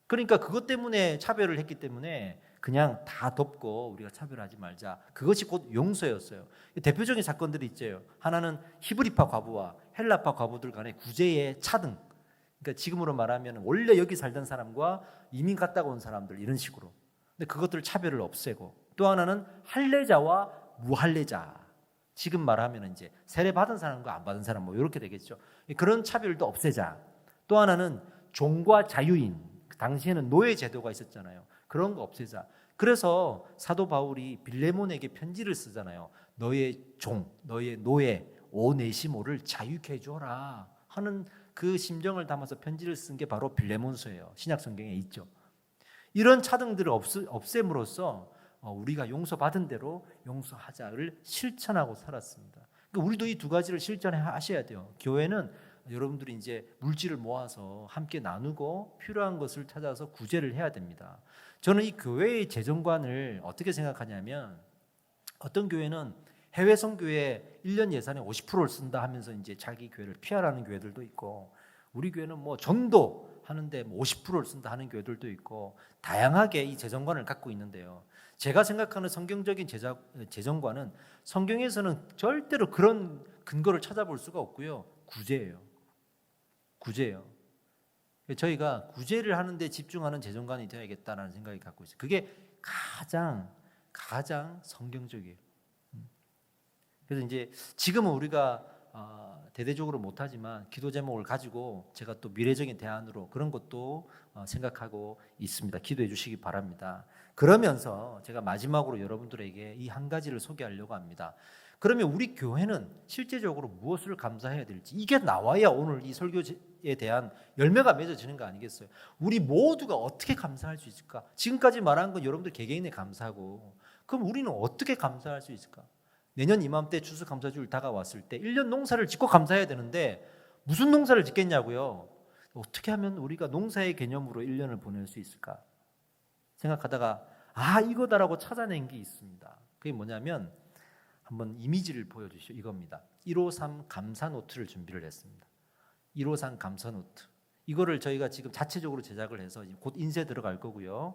그러니까 그것 때문에 차별을 했기 때문에 그냥 다 덮고 우리가 차별하지 말자. 그것이 곧 용서였어요. 대표적인 사건들이 있죠. 하나는 히브리파 과부와 헬라파 과부들 간의 구제의 차등. 그러니까 지금으로 말하면 원래 여기 살던 사람과 이민 갔다가 온 사람들, 이런 식으로. 근데 그것들 차별을 없애고, 또 하나는 할례자와 무할례자. 지금 말하면 이제 세례 받은 사람과 안 받은 사람 뭐 이렇게 되겠죠. 그런 차별도 없애자. 또 하나는 종과 자유인. 당시에는 노예 제도가 있었잖아요. 그런 거 없애자. 그래서 사도 바울이 빌레몬에게 편지를 쓰잖아요. 너의 종, 너의 노예 오네시모를 자유케 해줘라 하는 그 심정을 담아서 편지를 쓴 게 바로 빌레몬서예요. 신약 성경에 있죠. 이런 차등들을 없앰으로써 우리가 용서받은 대로 용서하자를 실천하고 살았습니다. 그러니까 우리도 이 두 가지를 실천하셔야 돼요. 교회는 여러분들이 이제 물질을 모아서 함께 나누고 필요한 것을 찾아서 구제를 해야 됩니다. 저는 이 교회의 재정관을 어떻게 생각하냐면, 어떤 교회는 해외 선교에 1년 예산의 50%를 쓴다 하면서 이제 자기 교회를 피하라는 교회들도 있고, 우리 교회는 뭐 전도 하는데 50%를 쓴다 하는 교회들도 있고, 다양하게 이 재정관을 갖고 있는데요. 제가 생각하는 성경적인 재정관은 성경에서는 절대로 그런 근거를 찾아볼 수가 없고요. 구제예요. 저희가 구제를 하는데 집중하는 재정관이 되어야겠다는 생각이 갖고 있어요. 그게 가장 성경적이에요. 그래서 이제 지금은 우리가 대대적으로 못하지만 기도 제목을 가지고 제가 또 미래적인 대안으로 그런 것도 생각하고 있습니다. 기도해 주시기 바랍니다. 그러면서 제가 마지막으로 여러분들에게 이 한 가지를 소개하려고 합니다. 그러면 우리 교회는 실제적으로 무엇을 감사해야 될지, 이게 나와야 오늘 이 설교에 대한 열매가 맺어지는 거 아니겠어요? 우리 모두가 어떻게 감사할 수 있을까? 지금까지 말한 건 여러분들 개개인의 감사고, 그럼 우리는 어떻게 감사할 수 있을까? 내년 이맘때 추수감사주일 다가왔을 때 1년 농사를 짓고 감사해야 되는데 무슨 농사를 짓겠냐고요? 어떻게 하면 우리가 농사의 개념으로 1년을 보낼 수 있을까? 생각하다가 이거다라고 찾아낸 게 있습니다. 그게 뭐냐면, 한번 이미지를 보여주시죠. 이겁니다. 153 감사 노트를 준비를 했습니다. 153 감사 노트. 이거를 저희가 지금 자체적으로 제작을 해서 곧 인쇄 들어갈 거고요.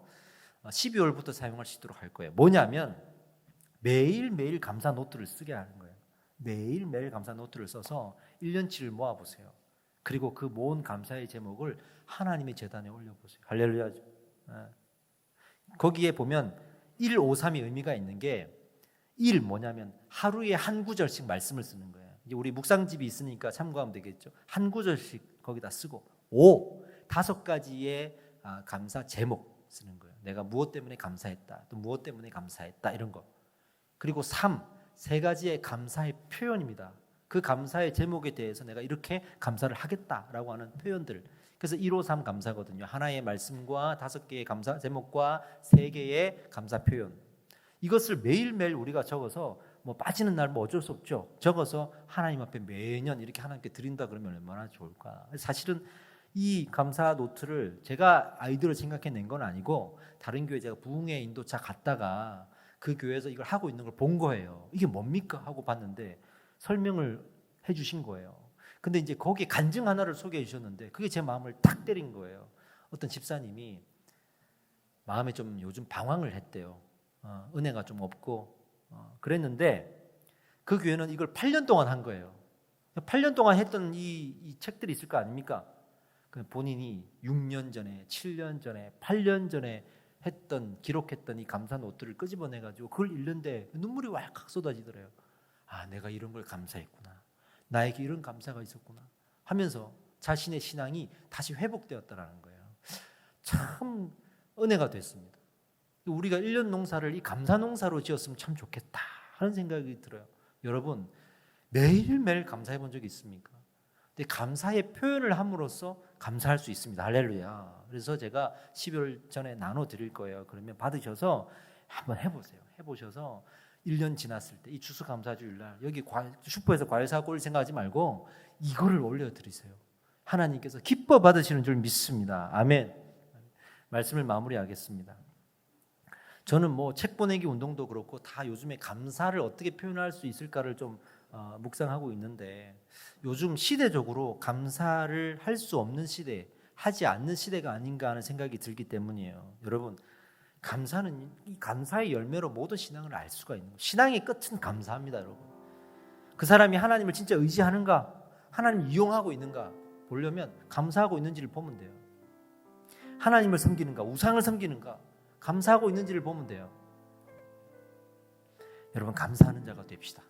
12월부터 사용할 수 있도록 할 거예요. 뭐냐면 매일매일 감사 노트를 쓰게 하는 거예요. 매일매일 감사 노트를 써서 1년치를 모아보세요. 그리고 그 모은 감사의 제목을 하나님의 제단에 올려보세요. 할렐루야. 거기에 보면 153이 의미가 있는 게, 1 뭐냐면 하루에 한 구절씩 말씀을 쓰는 거예요. 이제 우리 묵상집이 있으니까 참고하면 되겠죠. 한 구절씩 거기다 쓰고, 5 5가지의 감사 제목 쓰는 거예요. 내가 무엇 때문에 감사했다, 또 무엇 때문에 감사했다, 이런 거. 그리고 3 3가지의 감사의 표현입니다. 그 감사의 제목에 대해서 내가 이렇게 감사를 하겠다라고 하는 표현들. 그래서 153 감사거든요. 하나의 말씀과 5개의 감사 제목과 3개의 감사 표현. 이것을 매일매일 우리가 적어서 뭐 빠지는 날 뭐 어쩔 수 없죠. 적어서 하나님 앞에 매년 이렇게 하나님께 드린다 그러면 얼마나 좋을까. 사실은 이 감사 노트를 제가 아이디어를 생각해낸 건 아니고, 다른 교회 제가 부흥회 인도차 갔다가 그 교회에서 이걸 하고 있는 걸 본 거예요. 이게 뭡니까 하고 봤는데 설명을 해주신 거예요. 근데 이제 거기에 간증 하나를 소개해 주셨는데 그게 제 마음을 딱 때린 거예요. 어떤 집사님이 마음에 좀 요즘 방황을 했대요. 은혜가 좀 없고 그랬는데 그 교회는 이걸 8년 동안 한 거예요. 8년 동안 했던 이 책들이 있을 거 아닙니까? 본인이 6년 전에, 7년 전에, 8년 전에 기록했던 이 감사 노트를 끄집어내가지고 그걸 읽는데 눈물이 왈칵 쏟아지더래요. 아, 내가 이런 걸 감사했구나. 나에게 이런 감사가 있었구나 하면서 자신의 신앙이 다시 회복되었다라는 거예요. 참 은혜가 됐습니다. 우리가 1년 농사를 이 감사 농사로 지었으면 참 좋겠다 하는 생각이 들어요. 여러분, 매일매일 감사해 본 적이 있습니까? 근데 감사의 표현을 함으로써 감사할 수 있습니다. 할렐루야. 그래서 제가 12월 전에 나눠 드릴 거예요. 그러면 받으셔서 한번 해보세요. 해보셔서 1년 지났을 때 이 추수감사주일 날 여기 슈퍼에서 과일 사고 올 생각하지 말고 이거를 올려드리세요. 하나님께서 기뻐 받으시는 줄 믿습니다. 아멘. 말씀을 마무리하겠습니다. 저는 뭐 책 보내기 운동도 그렇고 다 요즘에 감사를 어떻게 표현할 수 있을까를 좀 묵상하고 있는데, 요즘 시대적으로 감사를 할 수 없는 시대, 하지 않는 시대가 아닌가 하는 생각이 들기 때문이에요. 여러분, 감사는 이 감사의 열매로 모든 신앙을 알 수가 있는 거예요. 신앙의 끝은 감사합니다, 여러분. 그 사람이 하나님을 진짜 의지하는가, 하나님을 이용하고 있는가 보려면 감사하고 있는지를 보면 돼요. 하나님을 섬기는가, 우상을 섬기는가, 감사하고 있는지를 보면 돼요. 여러분, 감사하는 자가 됩시다.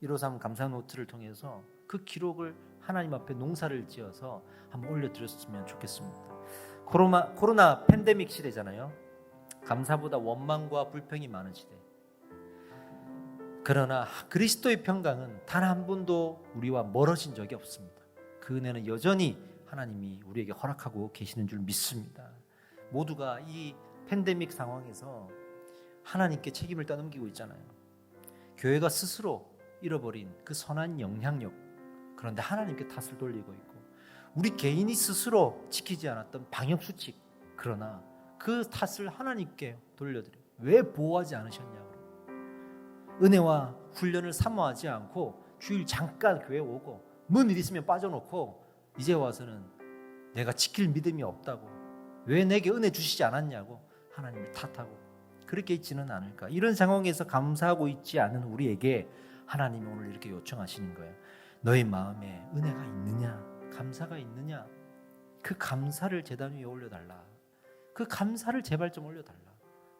153 감사 노트를 통해서 그 기록을 하나님 앞에 농사를 지어서 한번 올려드렸으면 좋겠습니다. 코로나 팬데믹 시대잖아요. 감사보다 원망과 불평이 많은 시대. 그러나 그리스도의 평강은 단 한 번도 우리와 멀어진 적이 없습니다. 그 은혜는 여전히 하나님이 우리에게 허락하고 계시는 줄 믿습니다. 모두가 이 팬데믹 상황에서 하나님께 책임을 떠넘기고 있잖아요. 교회가 스스로 잃어버린 그 선한 영향력, 그런데 하나님께 탓을 돌리고 있고, 우리 개인이 스스로 지키지 않았던 방역수칙, 그러나 그 탓을 하나님께 돌려드려요. 왜 보호하지 않으셨냐고. 은혜와 훈련을 사모하지 않고 주일 잠깐 교회 오고 뭔 일 있으면 빠져놓고 이제 와서는 내가 지킬 믿음이 없다고, 왜 내게 은혜 주시지 않았냐고 하나님을 탓하고 그렇게 있지는 않을까. 이런 상황에서 감사하고 있지 않은 우리에게 하나님이 오늘 이렇게 요청하시는 거예요. 너의 마음에 은혜가 있느냐, 감사가 있느냐, 그 감사를 제단 위에 올려달라. 그 감사를 제발 좀 올려달라.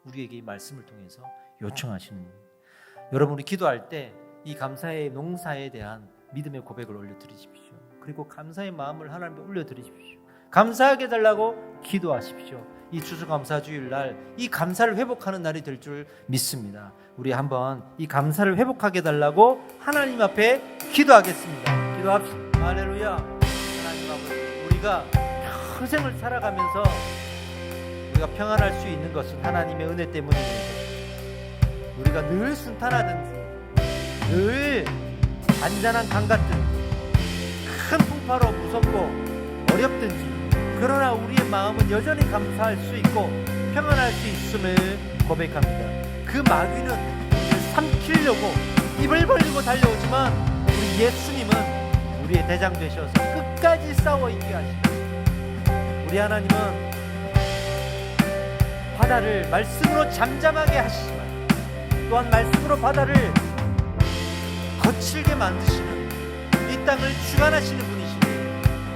우리에게 이 말씀을 통해서 요청하시는 거예요. 여러분, 우리 기도할 때 이 감사의 농사에 대한 믿음의 고백을 올려드리십시오. 그리고 감사의 마음을 하나님께 올려드리십시오. 감사하게 해달라고 기도하십시오. 이 추수감사주일 날 이 감사를 회복하는 날이 될 줄 믿습니다. 우리 한번 이 감사를 회복하게 해달라고 하나님 앞에 기도하겠습니다. 기도합시다. 할렐루야. 하나님 아버지, 우리가 평생을 살아가면서 우리가 평안할 수 있는 것은 하나님의 은혜 때문입니다. 우리가 늘 순탄하든지 늘 안전한 강 같은 큰 풍파로 무섭고 어렵든지, 그러나 우리의 마음은 여전히 감사할 수 있고 평안할 수 있음을 고백합니다. 그 마귀는 우리를 삼키려고 입을 벌리고 달려오지만 우리 예수님은 우리의 대장 되셔서 끝까지 싸워 있게 하시고, 우리 하나님은 바다를 말씀으로 잠잠하게 하시지만 또한 말씀으로 바다를 거칠게 만드시는, 이 땅을 주관하시는 분이시니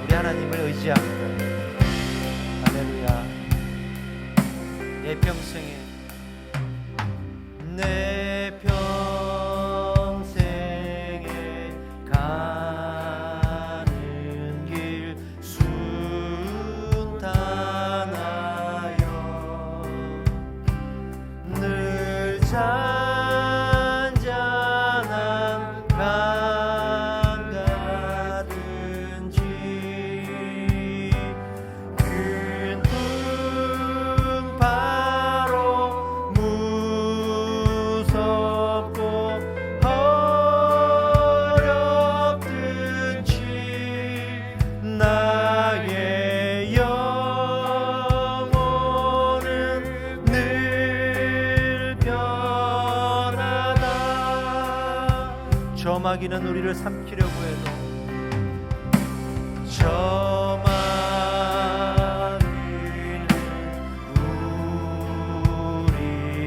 우리 하나님을 의지합니다. 할렐루야. 내 평생에 가는 길 순탄하여 늘 잔잔한 강 가든지 큰 풍파로 무섭고 어렵든지 나의 영혼은 늘 변하다. 저 마귀는 우리를 삼키려고 해도 저 마귀는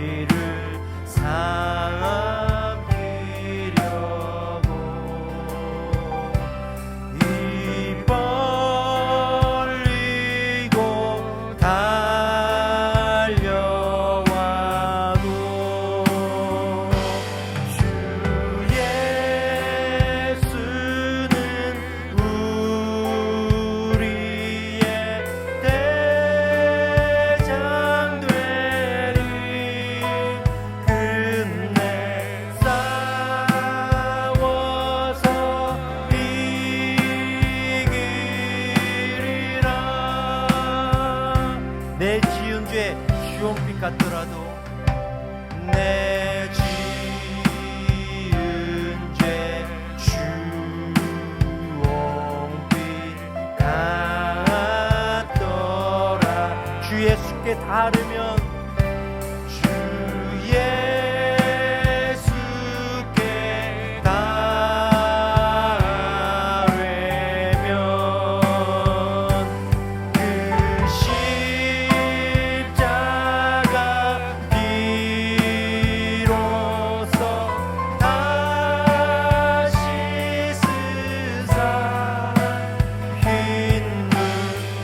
우리를 삼키려고 같더라도 내 지은 죄 주홍빛 같더라. 주 예수께 닿으면 주 예수께 닿으면 그 십자가 비로소 다시 쓰사 흰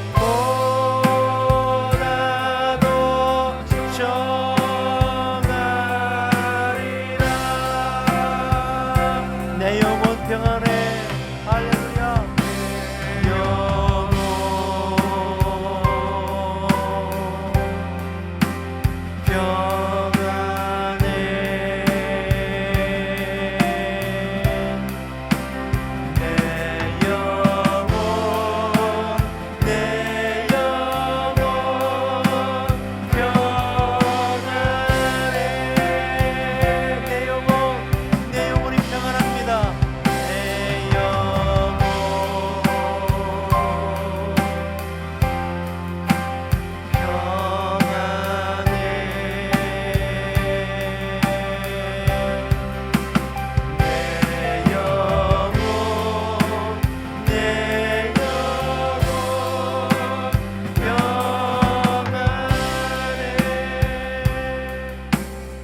눈보다도 정하리라. 내 영혼 평안해. 할렐루야. 영혼 평안해. 내 영혼 내 영혼 평안해. 내 영혼이 평안합니다. 내 영혼 평안해. 내 영혼 내 영혼 평안해.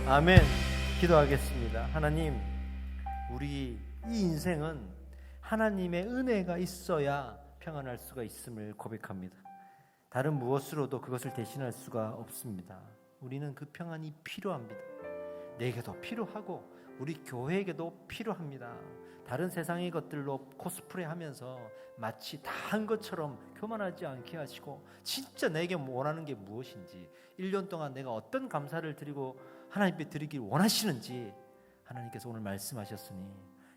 아멘. 기도하겠습니다. 하나님, 우리 이 인생은 하나님의 은혜가 있어야 평안할 수가 있음을 고백합니다. 다른 무엇으로도 그것을 대신할 수가 없습니다. 우리는 그 평안이 필요합니다. 내게도 필요하고 우리 교회에게도 필요합니다. 다른 세상의 것들로 코스프레 하면서 마치 다 한 것처럼 교만하지 않게 하시고, 진짜 내게 원하는 게 무엇인지, 1년 동안 내가 어떤 감사를 드리고 하나님께 드리길 원하시는지 하나님께서 오늘 말씀하셨으니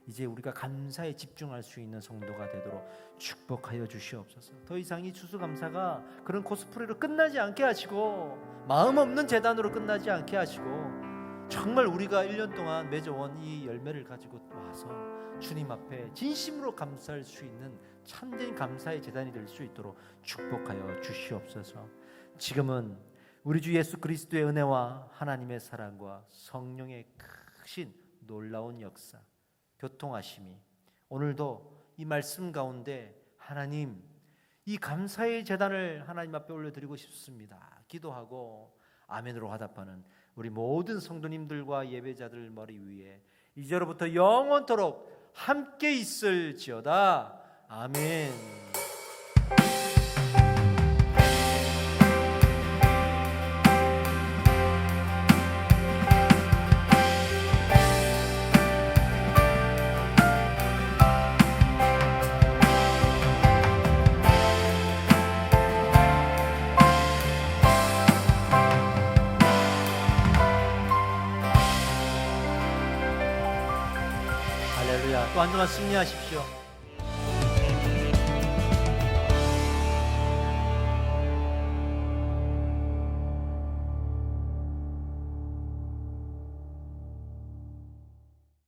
이제 우리가 감사에 집중할 수 있는 성도가 되도록 축복하여 주시옵소서. 더 이상 이 추수감사가 그런 코스프레로 끝나지 않게 하시고, 마음 없는 재단으로 끝나지 않게 하시고, 정말 우리가 1년 동안 맺어온 이 열매를 가지고 와서 주님 앞에 진심으로 감사할 수 있는 참된 감사의 재단이 될 수 있도록 축복하여 주시옵소서. 지금은 우리 주 예수 그리스도의 은혜와 하나님의 사랑과 성령의 크신 놀라운 역사, 교통하심이 오늘도 이 말씀 가운데 하나님, 이 감사의 제단을 하나님 앞에 올려드리고 싶습니다 기도하고 아멘으로 화답하는 우리 모든 성도님들과 예배자들 머리 위에 이제로부터 영원토록 함께 있을지어다. 아멘. 할렐루야. 또 한 주간 승리하십시오.